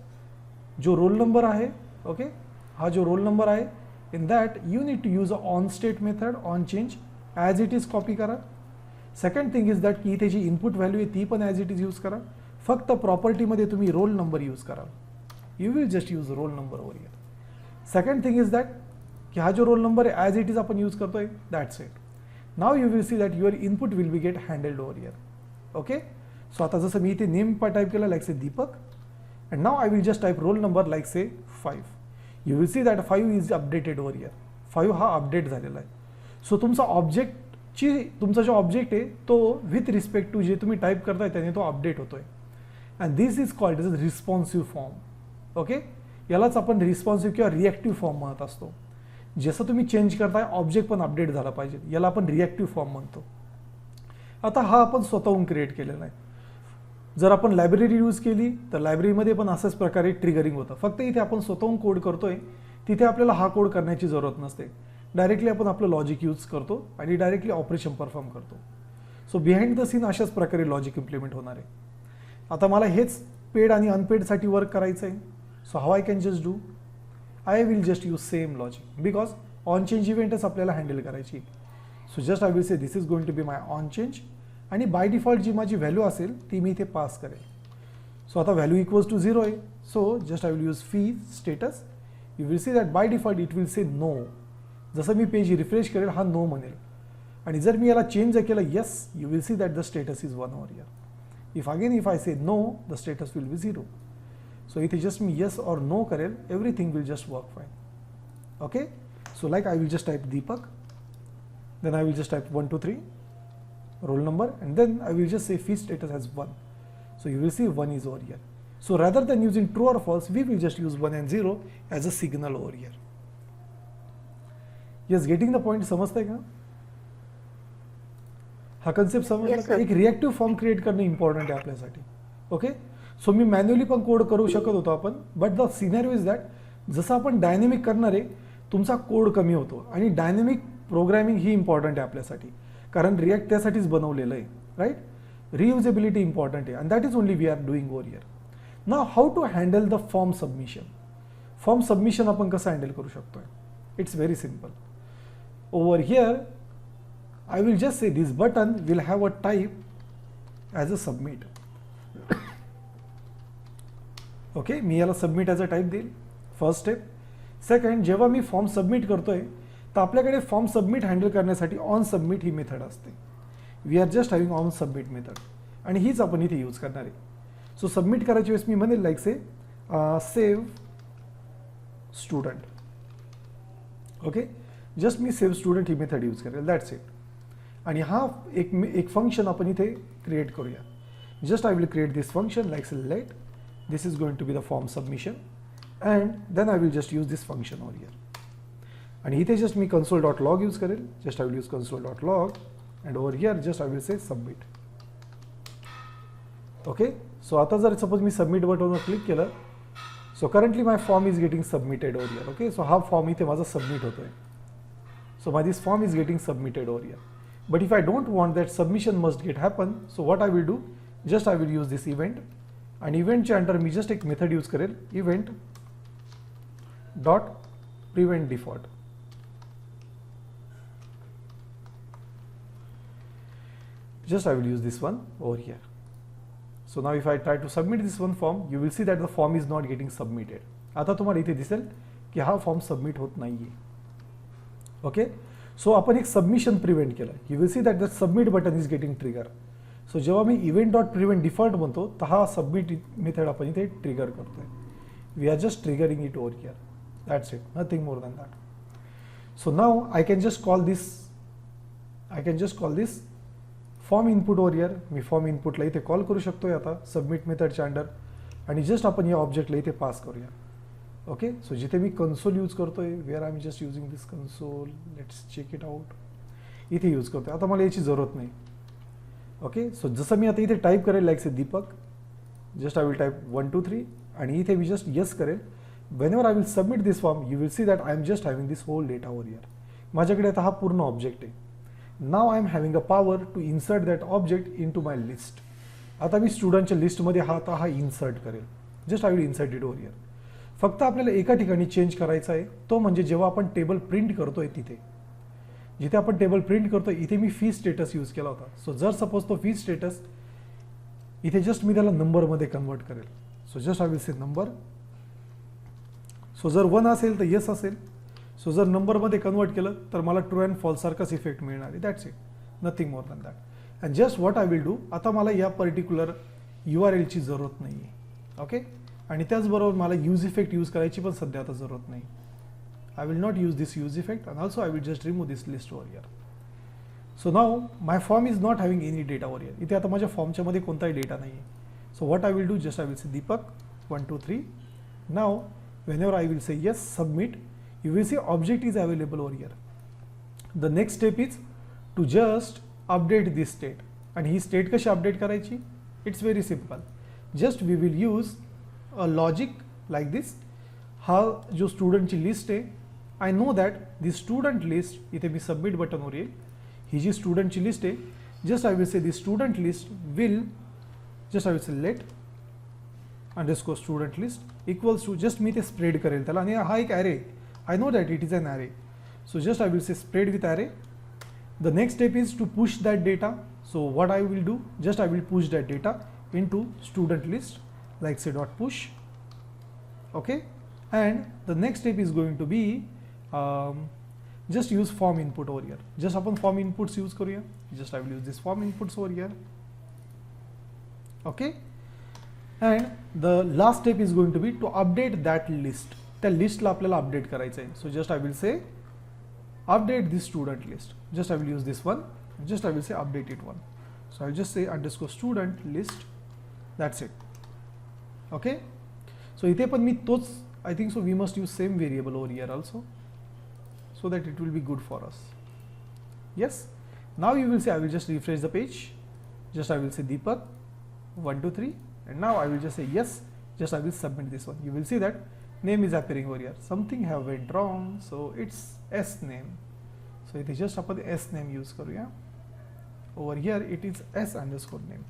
[SPEAKER 1] जो रोल नंबर आहे, ओके, हा जो रोल नंबर आहे, in that you need to use a on state method on change as it is copy करा. Second thing is that की इथे जी input value आहे ती पण ॲज इट इज यूज करा. फक्त प्रॉपर्टीमध्ये तुम्ही रोल नंबर यूज करा. You will just use roll number over here. Second thing is that की हा जो रोल नंबर आहे ॲज इट इज आपण यूज करतोय, that's it. Now you will see that your input will be get handled over here. Okay, so आता जसं मी इथे नेम टाईप केलं like say Deepak, and now I will just type roll number like say 5. You will see that 5 is updated over here. 5 हा update झालेला आहे. So तुमचा जो ऑब्जेक्ट आहे तो विथ रिस्पेक्ट टू जे तुम्ही टाईप करताय त्याने तो अपडेट होतोय. And this is called is responsive form. Okay, यालाच आपण रिस्पॉन्सिव्ह किंवा रिॲक्टिव्ह फॉर्म म्हणत असतो. जसं तुम्ही चेंज करताय ऑब्जेक्ट पण अपडेट झाला पाहिजे, याला आपण रिॲक्टिव्ह फॉर्म म्हणतो. आता हा आपण स्वतःहून क्रिएट केलेला आहे. जर आपण लायब्ररी यूज केली तर लायब्ररीमध्ये पण अशाच प्रकारे ट्रिगरिंग होतं. फक्त इथे आपण स्वतःहून कोड करतोय, तिथे आपल्याला हा कोड करण्याची जरूरत नसते. डायरेक्टली आपण आपलं लॉजिक यूज करतो आणि डायरेक्टली ऑपरेशन परफॉर्म करतो. सो बिहाइंड द सीन अशाच प्रकारे लॉजिक इम्प्लिमेंट होणार आहे. आता मला हेच पेड आणि अनपेडसाठी वर्क करायचं आहे. So how I can just do, I will just use same logic because on change इव्हेंटच आपल्याला हँडल करायची. So just I will say this is going to be my on change आणि by default जी माझी value असेल ती मी इथे pass करेल. सो आता व्हॅल्यू इक्वल्स टू 0 आहे. So just I will use fee status. You will see that by default it will say no. जसं मी पेज रिफ्रेश करेल हा नो म्हणेल आणि जर मी याला चेंज केलं yes, you will see that the status is 1 over here. If I say no, the status will be 0. So इथे जस्ट मी येस और नो करेल, everything will just work fine. Okay, so like I will just type Deepak, then I will just type 1 2 3 roll number and then I will just say fee status as 1. So you will see 1 is over here. So rather than using true or false, we will just use 1 and 0 as a signal over here. Yes, getting the point. समजतंय का? हा concept समजला का? एक reactive form create करणं important आहे आपल्यासाठी. Okay, so मी manually पण कोड करू शकत होतो आपण, but the scenario is that जसं आपण डायनेमिक करणार आहे तुमचा कोड कमी होतो आणि डायनेमिक प्रोग्रामिंग ही इम्पॉर्टंट आहे आपल्यासाठी, कारण रिॲक्ट त्यासाठीच बनवलेलं आहे, राईट. रियुजेबिलिटी इम्पॉर्टंट आहे and that is only we are doing over here. Now how to handle the form submission. Form submission आपण कसं हँडल करू शकतोय? It's very simple. Over here I will just say this button will have a type as a submit. Okay, मी याला submit as a type देईल. First step. Second, जेव्हा मी form submit करतोय तर आपल्याकडे फॉर्म सबमिट हँडल करण्यासाठी on submit ही मेथड असते. We are just having on submit method आणि हीच आपण इथे यूज करणार आहे. सो सबमिट करायची वेळेस मी म्हणेल like say save student. Okay, just मी सेव्ह स्टुडंट ही मेथड यूज करेल, दॅट्स इट. आणि हा एक फंक्शन आपण इथे क्रिएट करूया. Just I will create this function like let. This is going to be the form submission and then I will just use this function over here. आणि इथे just मी console.log use करेल. Just I will use console.log and over here just I will say submit. Okay, so आता जर suppose मी submit बटनवर click केलं, so currently my form is getting submitted over here. Okay, so हा form इथे माझा submit होतोय. So my this form is getting submitted over here. But if I don't want that submission must get happen, so what I will do, just I will use this event, and event च्या under मी just एक method use करेल, event dot prevent default. Just I will use this one over here. So now if I try to submit this one form, you will see that the form is not getting submitted. आता तुम्हाला इथे दिसेल की हा form submit होत नाहीये. Okay, so आपण एक सबमिशन प्रिव्हेंट केलं. You will see that the submit button is getting trigger. So जेव्हा मी इव्हेंट डॉट प्रिव्हेंट डिफॉल्ट म्हणतो तर हा सबमिट मेथड आपण इथे ट्रिगर करतोय. We are just triggering it over here. That's it, nothing more than that. So now I can just call this form input over here. मी form इनपुटला इथे call करू शकतोय आता सबमिट मेथडच्या अंडर, आणि जस्ट आपण या ऑब्जेक्टला इथे पास करूया. ओके, सो जिथे मी कन्सोल यूज करतोय, where I am just using this console, let's check it out. इथे यूज करतोय. आता मला याची जरूरत नाही. ओके, सो जसं मी आता इथे टाईप करेल like say Deepak, just I will type 1 2 3 आणि इथे मी जस्ट येस करेल. Whenever I will submit this form, you will see that I am just having this whole data over here. माझ्याकडे आता हा पूर्ण ऑब्जेक्ट आहे. Now I am having a power to insert that object in to my list. आता मी स्टुडंटच्या लिस्टमध्ये हा इन्सर्ट करेल. Just I will insert it over here. फक्त आपल्याला एका ठिकाणी चेंज करायचा आहे, तो म्हणजे जेव्हा आपण टेबल प्रिंट करतोय तिथे. जिथे आपण टेबल प्रिंट करतोय इथे मी फी स्टेटस यूज केला होता. सो जर सपोज तो फी स्टेटस इथे जस्ट मी त्याला नंबरमध्ये कन्वर्ट करेल. So just I will say number. So जर 1 असेल तर येस असेल. सो जर नंबरमध्ये कन्वर्ट केलं तर मला ट्रू अँड फॉल्स सारखाच इफेक्ट मिळणार आहे. That's it, nothing more than that. And just what I will do, आता मला या पर्टिक्युलर URL ची जरूरत नाही आहे. ओके, आणि त्याचबरोबर मला यूज इफेक्ट यूज करायची पण सध्या आता जरूरत नाही. I will not use this use effect and also I will just remove this list over here. So now my form is not having any data over here. इथे आता माझ्या फॉर्मच्या मध्ये कोणताही डेटा नाही आहे. So what I will do, just I will say Deepak 1 2 3. Now whenever I will say yes, submit, you will see object is available over here. The next step is to just update this state. And he state कशी update करायची? It's very simple. Just we will use a logic like this. हा जो student ची list आहे, I know that the student list, इथे मी submit button वर येईल. ही जी student ची list आहे, just I will say the student list will, just I will say let underscore student list equals to, just मी ते spread करेल त्याला, आणि हा एक array. I know that it is an array. So just I will say spread with array. The next step is to push that data. So what I will do, just I will push that data into student list, like say dot push. Okay, and the next step is going to be just use form input over here. Just आपण form inputs use करूया. Just I will use this form inputs over here. Okay, and the last step is going to be to update that list. त्या लिस्टला आपल्याला update करायचं आहे. So just I will say update this student list. Just I will use this one. Just I will say update it one. So I will just say underscore student list. That's it. Okay. So इथे पण मी तोच, I think so we must use same variable over here also, so that it will be good for us. Yes. Now you will say I will just refresh the page. Just I will say Deepak 1 2 3, and now I will just say yes. Just I will submit this one. You will see that name is appearing over here. Something have went wrong, so it's S name. So it is just आपण S name use करूया. Over here it is S underscore name.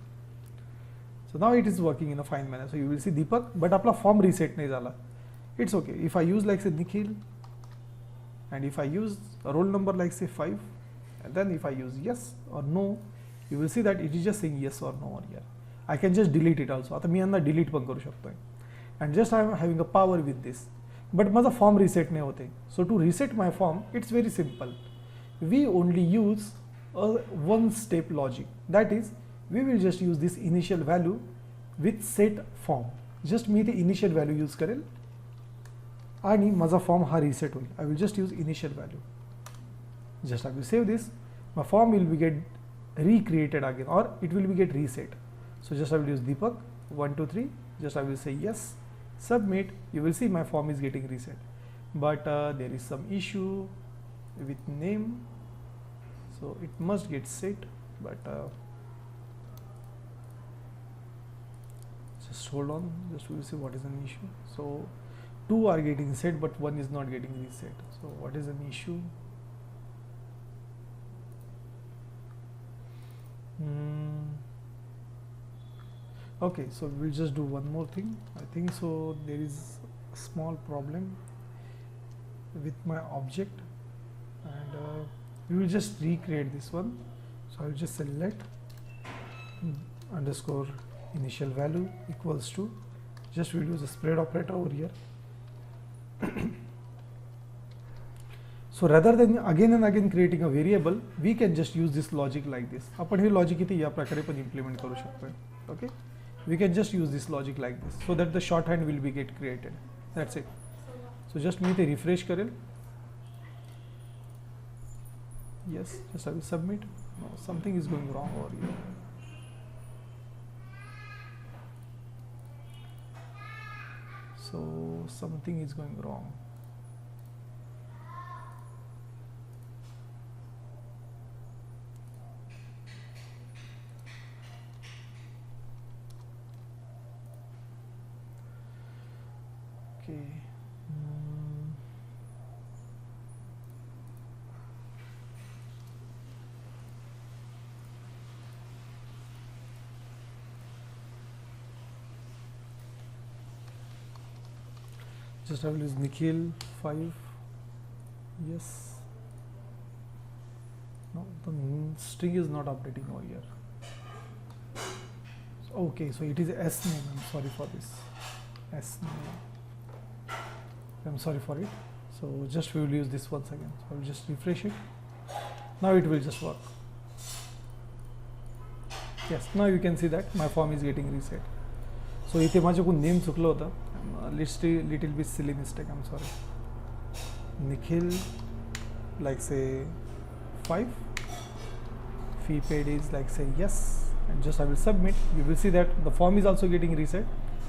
[SPEAKER 1] So now it is working in a fine manner. So you will see Deepak, but आपला form reset नाही झाला. It's okay. If I use like say Nikhil, and if I use a roll number like say 5, and then if I use yes or no, you will see that it is just saying yes or no over here. I can just delete it also. आता मी यांना delete पण करू शकतोय. And just I am having a power with this. But माझा form reset नाही होते. So to reset my form, it's very simple. We only use a one step logic. That is, we will just use this initial value with set form. Just मी ते initial value use करेल आणि माझा form हा reset होईल. I will just use initial value. Just I will save this. My form will be get recreated again, or it will be get reset. So just I will use Deepak 1 2 3. Just I will say yes, submit. You will see my form is getting reset. But there is some issue. with name, so it must get set, but just hold on, just we'll see what is an issue. So 2 are getting set but 1 is not getting reset, so what is an issue? Okay, so we'll just do one more thing. I think so there is a small problem with my object, and we will just recreate this one. So I will just select underscore initial value equals to, just we'll use a spread operator over here. So rather than again and again creating a variable, we can just use this logic like this. आपण हे logic इथे या प्रकारे पण implement करू शकतो. Okay, we can just use this logic like this so that the shorthand will be get created. That's it. So just मी ते refresh करेल. Yes, just I will submit. No, something is going wrong over here. So something is going wrong. Okay. Just I will use Nikhil 5. Yes. No, the string is not updating over here. Okay, so it is S name. I'm sorry for this. S name. I'm sorry for it. So just we will use this once again. So I will just refresh it. Now it will just work. Yes, now you can see that my form is getting reset. So इथे माझ्याकडून name चुकलं होतं. Little bit silly mistake. I'm sorry. Nikhil, like say 5. Fee paid is like say yes, and just I will submit. You will see that the form is also getting reset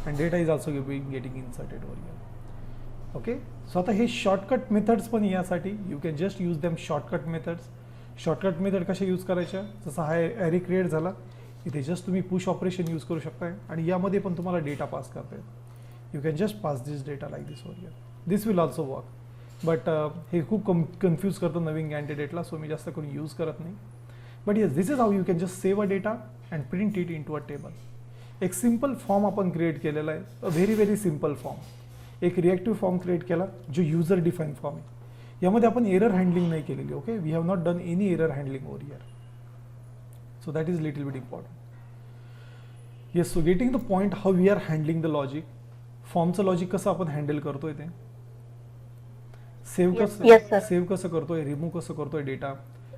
[SPEAKER 1] and data is also getting inserted over here. Okay, so आता हे shortcut methods पण यासाठी you can just use them shortcut methods. Shortcut method कशा use करायच्या, जसा हा array create झाला इथे just तुम्ही push operation यूज करू शकताय आणि यामध्ये पण तुम्हाला डेटा पास करता येईल. You can just pass this data like this over here. This will also work, but हे खूप confuse करतं नवीन कॅन्डिडेटला, सो मी जास्त करून यूज करत नाही. But yes, this is how you can just save a data and print it into a table. एक simple form आपण create केलेला आहे, अ व्हेरी सिंपल फॉर्म. एक रिएक्टिव्ह फॉर्म क्रिएट केला जो युजर डिफाईन फॉर्म आहे. यामध्ये आपण एरर हँडलिंग नाही केलेली. Okay, we have not done any error handling over here. So that is little bit important. Yes, so getting the point how we are handling the logic. फॉर्मचं logic कसं आपण handle करतोय ते, save कसं करतोय, remove कसं करतोय data.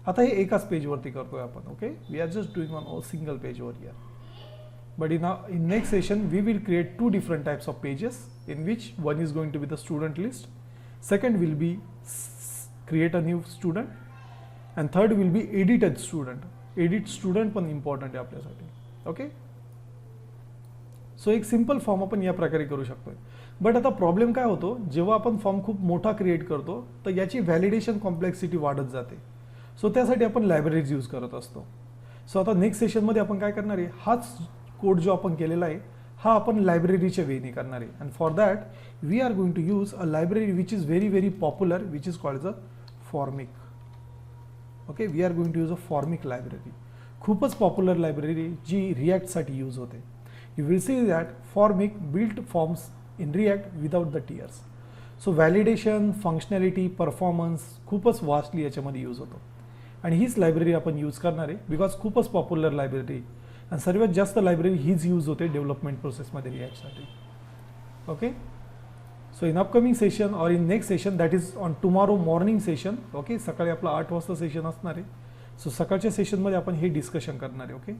[SPEAKER 1] आता हे एकाच पेजवरती करतोय आपण. Okay, we are just doing on single page over here. But in next session, we will create 2 different types of pages, in which one is going to be the student list, second will be create a new student, and third will be edited student. Edit student पण important आहे आपल्यासाठी. Okay, so एक simple form आपण या प्रकारे करू शकतोय. But आता प्रॉब्लेम काय होतो, जेव्हा आपण फॉर्म खूप मोठा क्रिएट करतो तर याची व्हॅलिडेशन कॉम्प्लेक्सिटी वाढत जाते. सो त्यासाठी आपण लायब्ररीज यूज करत असतो. सो आता नेक्स्ट सेशनमध्ये आपण काय करणार आहे, हाच कोड जो आपण केलेला आहे हा आपण लायब्ररीच्या वेने करणार आहे. And for that we are going to use a library which is very popular, which is called the Formik. Okay, we are going to use a Formik library. खूपच पॉप्युलर लायब्ररी जी रिॲक्टसाठी यूज होते. You will see that Formik built forms in React without the tears. So validation, functionality, performance खूपच vastly याच्यामध्ये use होतो. आणि हीच library आपण यूज करणार आहे बिकॉज खूपच पॉप्युलर लायब्ररी आणि सर्वात जास्त लायब्ररी हीच यूज होते डेव्हलपमेंट प्रोसेसमध्ये रिॲक्टसाठी. Okay, so in upcoming session और in next session, that is on tomorrow morning session. Okay, सकाळी आपलं 8 वाजता सेशन असणार आहे. सो सकाळच्या सेशनमध्ये आपण हे डिस्कशन करणार आहे. ओके,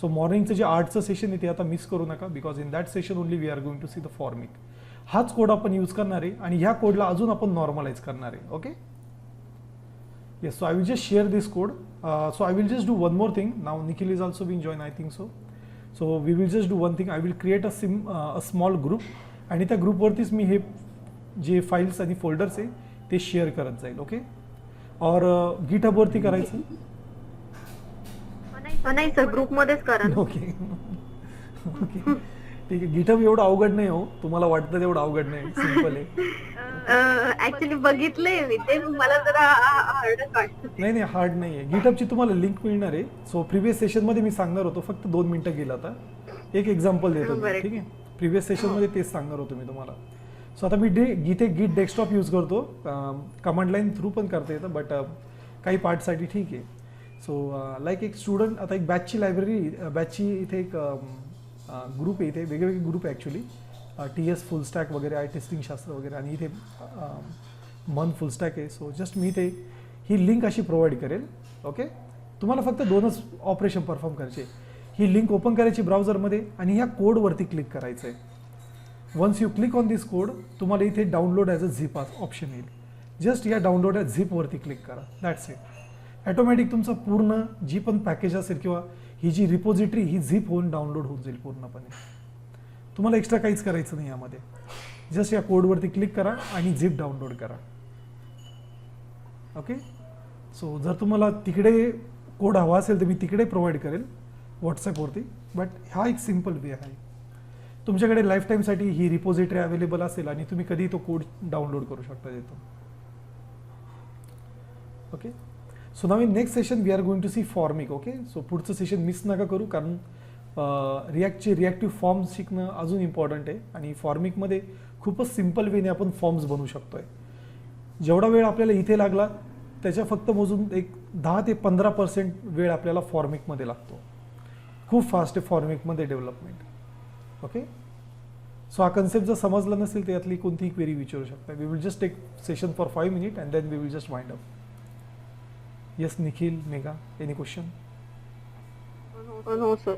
[SPEAKER 1] सो मॉर्निंगचं जे 8चं सेशन आहे ते आता मिस करू नका, because in that session only we are going to see the Formik. हाच कोड आपण यूज करणार आहे आणि ह्या कोडला अजून आपण नॉर्मलाइज करणार आहे. Okay, yes, so I will just share this code. So I will just do one more thing. Now Nikhil is also being joined, I think so. So we will just do one thing. I will create a small group आणि त्या ग्रुपवरतीच मी हे जे files आणि folders आहे ते share करत जाईल. Okay, और गिटहब वरती करायचं.
[SPEAKER 2] नाही सर ग्रुपमध्येच करा ना.
[SPEAKER 1] ओके ओके ठीक आहे. गिटहब एवढं अवघड नाही हो, तुम्हाला वाटतं तेवढं अवघड नाही, सिम्पल आहे.
[SPEAKER 2] ऍक्च्युली बघितलंय मी ते, मला जरा हार्डच वाटतं.
[SPEAKER 1] नाही नाही, हार्ड नाही आहे. गिटहबची तुम्हाला लिंक मिळणार आहे. सो प्रिव्हियस सेशनमध्ये मी सांगणार होतो, फक्त 2 मिनिटं गेला आता. एक एक्झाम्पल देतो मी,
[SPEAKER 2] बरं.
[SPEAKER 1] ठीक आहे. प्रिव्हियस सेशनमध्ये तेच सांगणार होतो मी तुम्हाला. सो आता मी इथे गिट डेस्कटॉप यूज करतो. कमांड लाईन थ्रू पण करता येतं, बट काही पार्टसाठी ठीक आहे. सो लाईक एक स्टुडंट, आता एक बॅचची लायब्ररी, बॅचची इथे एक ग्रुप आहे. इथे वेगवेगळे ग्रुप आहे ॲक्च्युली. TS फुल स्टॅक वगैरे आहे, टेस्टिंग शास्त्र वगैरे, आणि इथे मन फुल स्टॅक आहे. सो जस्ट मी इथे ही लिंक अशी प्रोव्हाइड करेल. ओके, तुम्हाला फक्त 2च ऑपरेशन परफॉर्म करायचे. ही लिंक ओपन करायची ब्राउझरमध्ये आणि ह्या कोडवरती क्लिक करायचं आहे. Once you click on this code, तुम्हाला इथे download as a zip option येईल. जस्ट या डाउनलोड ॲज झिपवरती क्लिक करा. That's it. ॲटोमॅटिक तुमचं पूर्ण जी पण पॅकेज असेल किंवा ही जी रिपोजिटरी ही झिप होऊन डाउनलोड होऊन जाईल पूर्णपणे. तुम्हाला एक्स्ट्रा काहीच करायचं नाही यामध्ये. जस्ट या कोडवरती क्लिक करा आणि झिप डाउनलोड करा. ओके, सो जर तुम्हाला तिकडे कोड हवा असेल तर मी तिकडे प्रोव्हाइड करेल व्हॉट्सॲपवरती, बट हा एक सिम्पल वे आहे. तुमच्याकडे लाईफ टाईमसाठी ही रिपोजिटरी अवेलेबल असेल आणि तुम्ही कधी तो कोड डाउनलोड करू शकता तिथून. Okay, so now in next session we are going to see Formik. Okay, so पुढचं सेशन मिस नका करू, कारण रिॲक्टचे रिॲक्टिव्ह फॉर्म्स शिकणं अजून इम्पॉर्टंट आहे. आणि फॉर्मिकमध्ये खूपच सिम्पल वेने आपण फॉर्म्स बनवू शकतो आहे. जेवढा वेळ आपल्याला इथे लागला त्याच्या फक्त मोजून एक 10 ते 15% वेळ आपल्याला फॉर्मिकमध्ये लागतो. खूप फास्ट आहे फॉर्मिकमध्ये डेव्हलपमेंट. ओके, सो हा कन्सेप्ट जर समजला नसेल तर यातली कोणतीही क्वेरी विचारू शकता. We will just take session for 5 minute and then we will just wind up. Yes Nikhil, Megha, any question?
[SPEAKER 2] हो sir.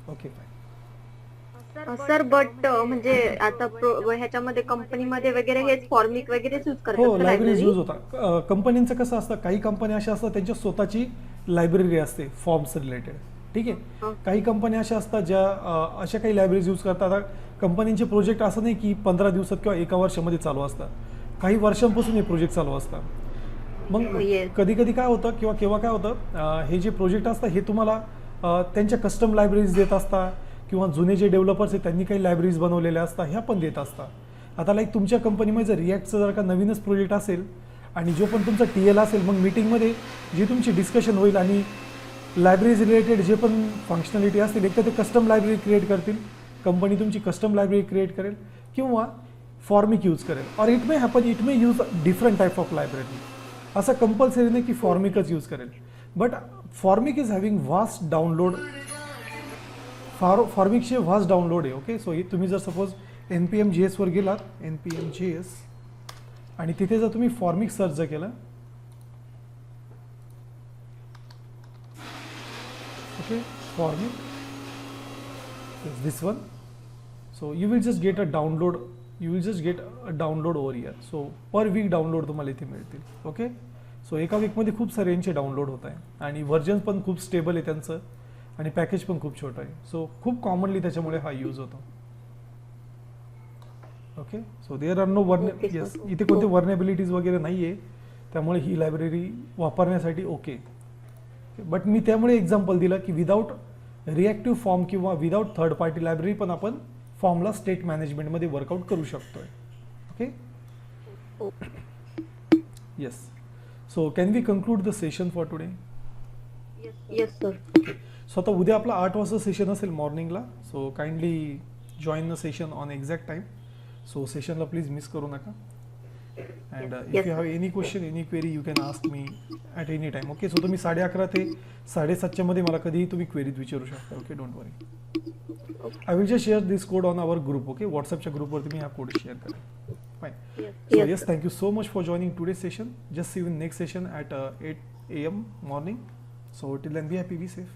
[SPEAKER 1] Okay fine.
[SPEAKER 2] Sir but म्हणजे आता ह्याच्यामध्ये कंपनीमध्ये वगैरे हेच फॉर्मिक वगैरे यूज करतात
[SPEAKER 1] हो,
[SPEAKER 2] का
[SPEAKER 1] लायब्ररीज
[SPEAKER 2] library?
[SPEAKER 1] यूज होता. कंपनीचं कसं असतं, काही कंपन्या अशा असतात त्यांच्या स्वतःची लायब्ररी असते फॉर्म्स रिलेटेड. ठीक आहे. काही कंपन्या अशा असतात ज्या अशा काही लायब्ररीज यूज करतात. आता कंपनीचे प्रोजेक्ट असं नाही की 15 दिवसात किंवा 1 वर्षामध्ये चालू असतात. काही वर्षांपासून हे प्रोजेक्ट चालू असतात. मग
[SPEAKER 2] Yes.
[SPEAKER 1] कधी कधी काय होतं किंवा केव्हा काय होतं, हे जे प्रोजेक्ट असतात हे तुम्हाला त्यांच्या कस्टम लायब्ररीज देत असतात किंवा जुने जे डेव्हलपर्स आहेत त्यांनी काही लायब्ररीज बनवलेल्या असतात, ह्या पण देत असतात. आता लाईक तुमच्या कंपनीमध्ये जर रिॲक्टचं जर का नवीनच प्रोजेक्ट असेल आणि जो पण तुमचा TL असेल, मग मीटिंगमध्ये जी तुमची डिस्कशन होईल आणि लायब्ररीज रिलेटेड जे पण फंक्शनॅलिटी असतील, एक तर ते कस्टम लायब्ररी क्रिएट करतील, कंपनी तुमची कस्टम लायब्ररी क्रिएट करेल किंवा फॉर्मिक यूज करेल. और it may happen it may use different type of library. असं कंपल्सरी नाही की फॉर्मिकच यूज करेल, but Formik is having vast download. फॉर्मिकचे व्हास्ट डाउनलोड आहे. ओके, सो तुम्ही जर सपोज NPM JS वर गेलात, NPM JS, आणि तिथे जर तुम्ही फॉर्मिक सर्च जर केलं, okay, formic is this one. So you will just get a download. You will just get a download over here. So per week download तुम्हाला इथे मिळतील. ओके, सो एका वीकमध्ये खूप सारे यांचे डाउनलोड होत आहे आणि व्हर्जन पण खूप स्टेबल आहे त्यांचं आणि पॅकेज पण खूप छोटं आहे. सो खूप कॉमनली त्याच्यामुळे हा यूज होतो. Okay, so there are no yes, इथे कोणते वर्नेबिलिटीज वगैरे नाही आहे, त्यामुळे ही लायब्ररी वापरण्यासाठी ओके. बट मी त्यामुळे एक्झाम्पल दिलं की विदाऊट रिॲक्टिव्ह फॉर्म किंवा विदाऊट थर्ड पार्टी लायब्ररी पण आपण फॉर्मला स्टेट मॅनेजमेंटमध्ये वर्कआउट करू शकतोय. Okay, yes. So can we conclude the session for today?
[SPEAKER 2] Yes sir.
[SPEAKER 1] Okay, so आता उद्या आपला 8 वाजता सेशन असेल मॉर्निंगला. So kindly join the session on exact time. So सेशनला प्लीज मिस करू नका. And if you have any question, any query, you can ask me at any time. Okay, so तुम्ही 11:30 ते 7:30 मध्ये मला कधीही तुम्ही क्वेरीज विचारू शकता. Okay, don't worry. I will just share this code on our group. Okay, व्हॉट्सअपच्या ग्रुपवरती मी हा कोड शेअर करेन. Fine. So yes, thank you so much for joining today session. Just see you in next session at 8 AM morning. So till then be happy, be safe.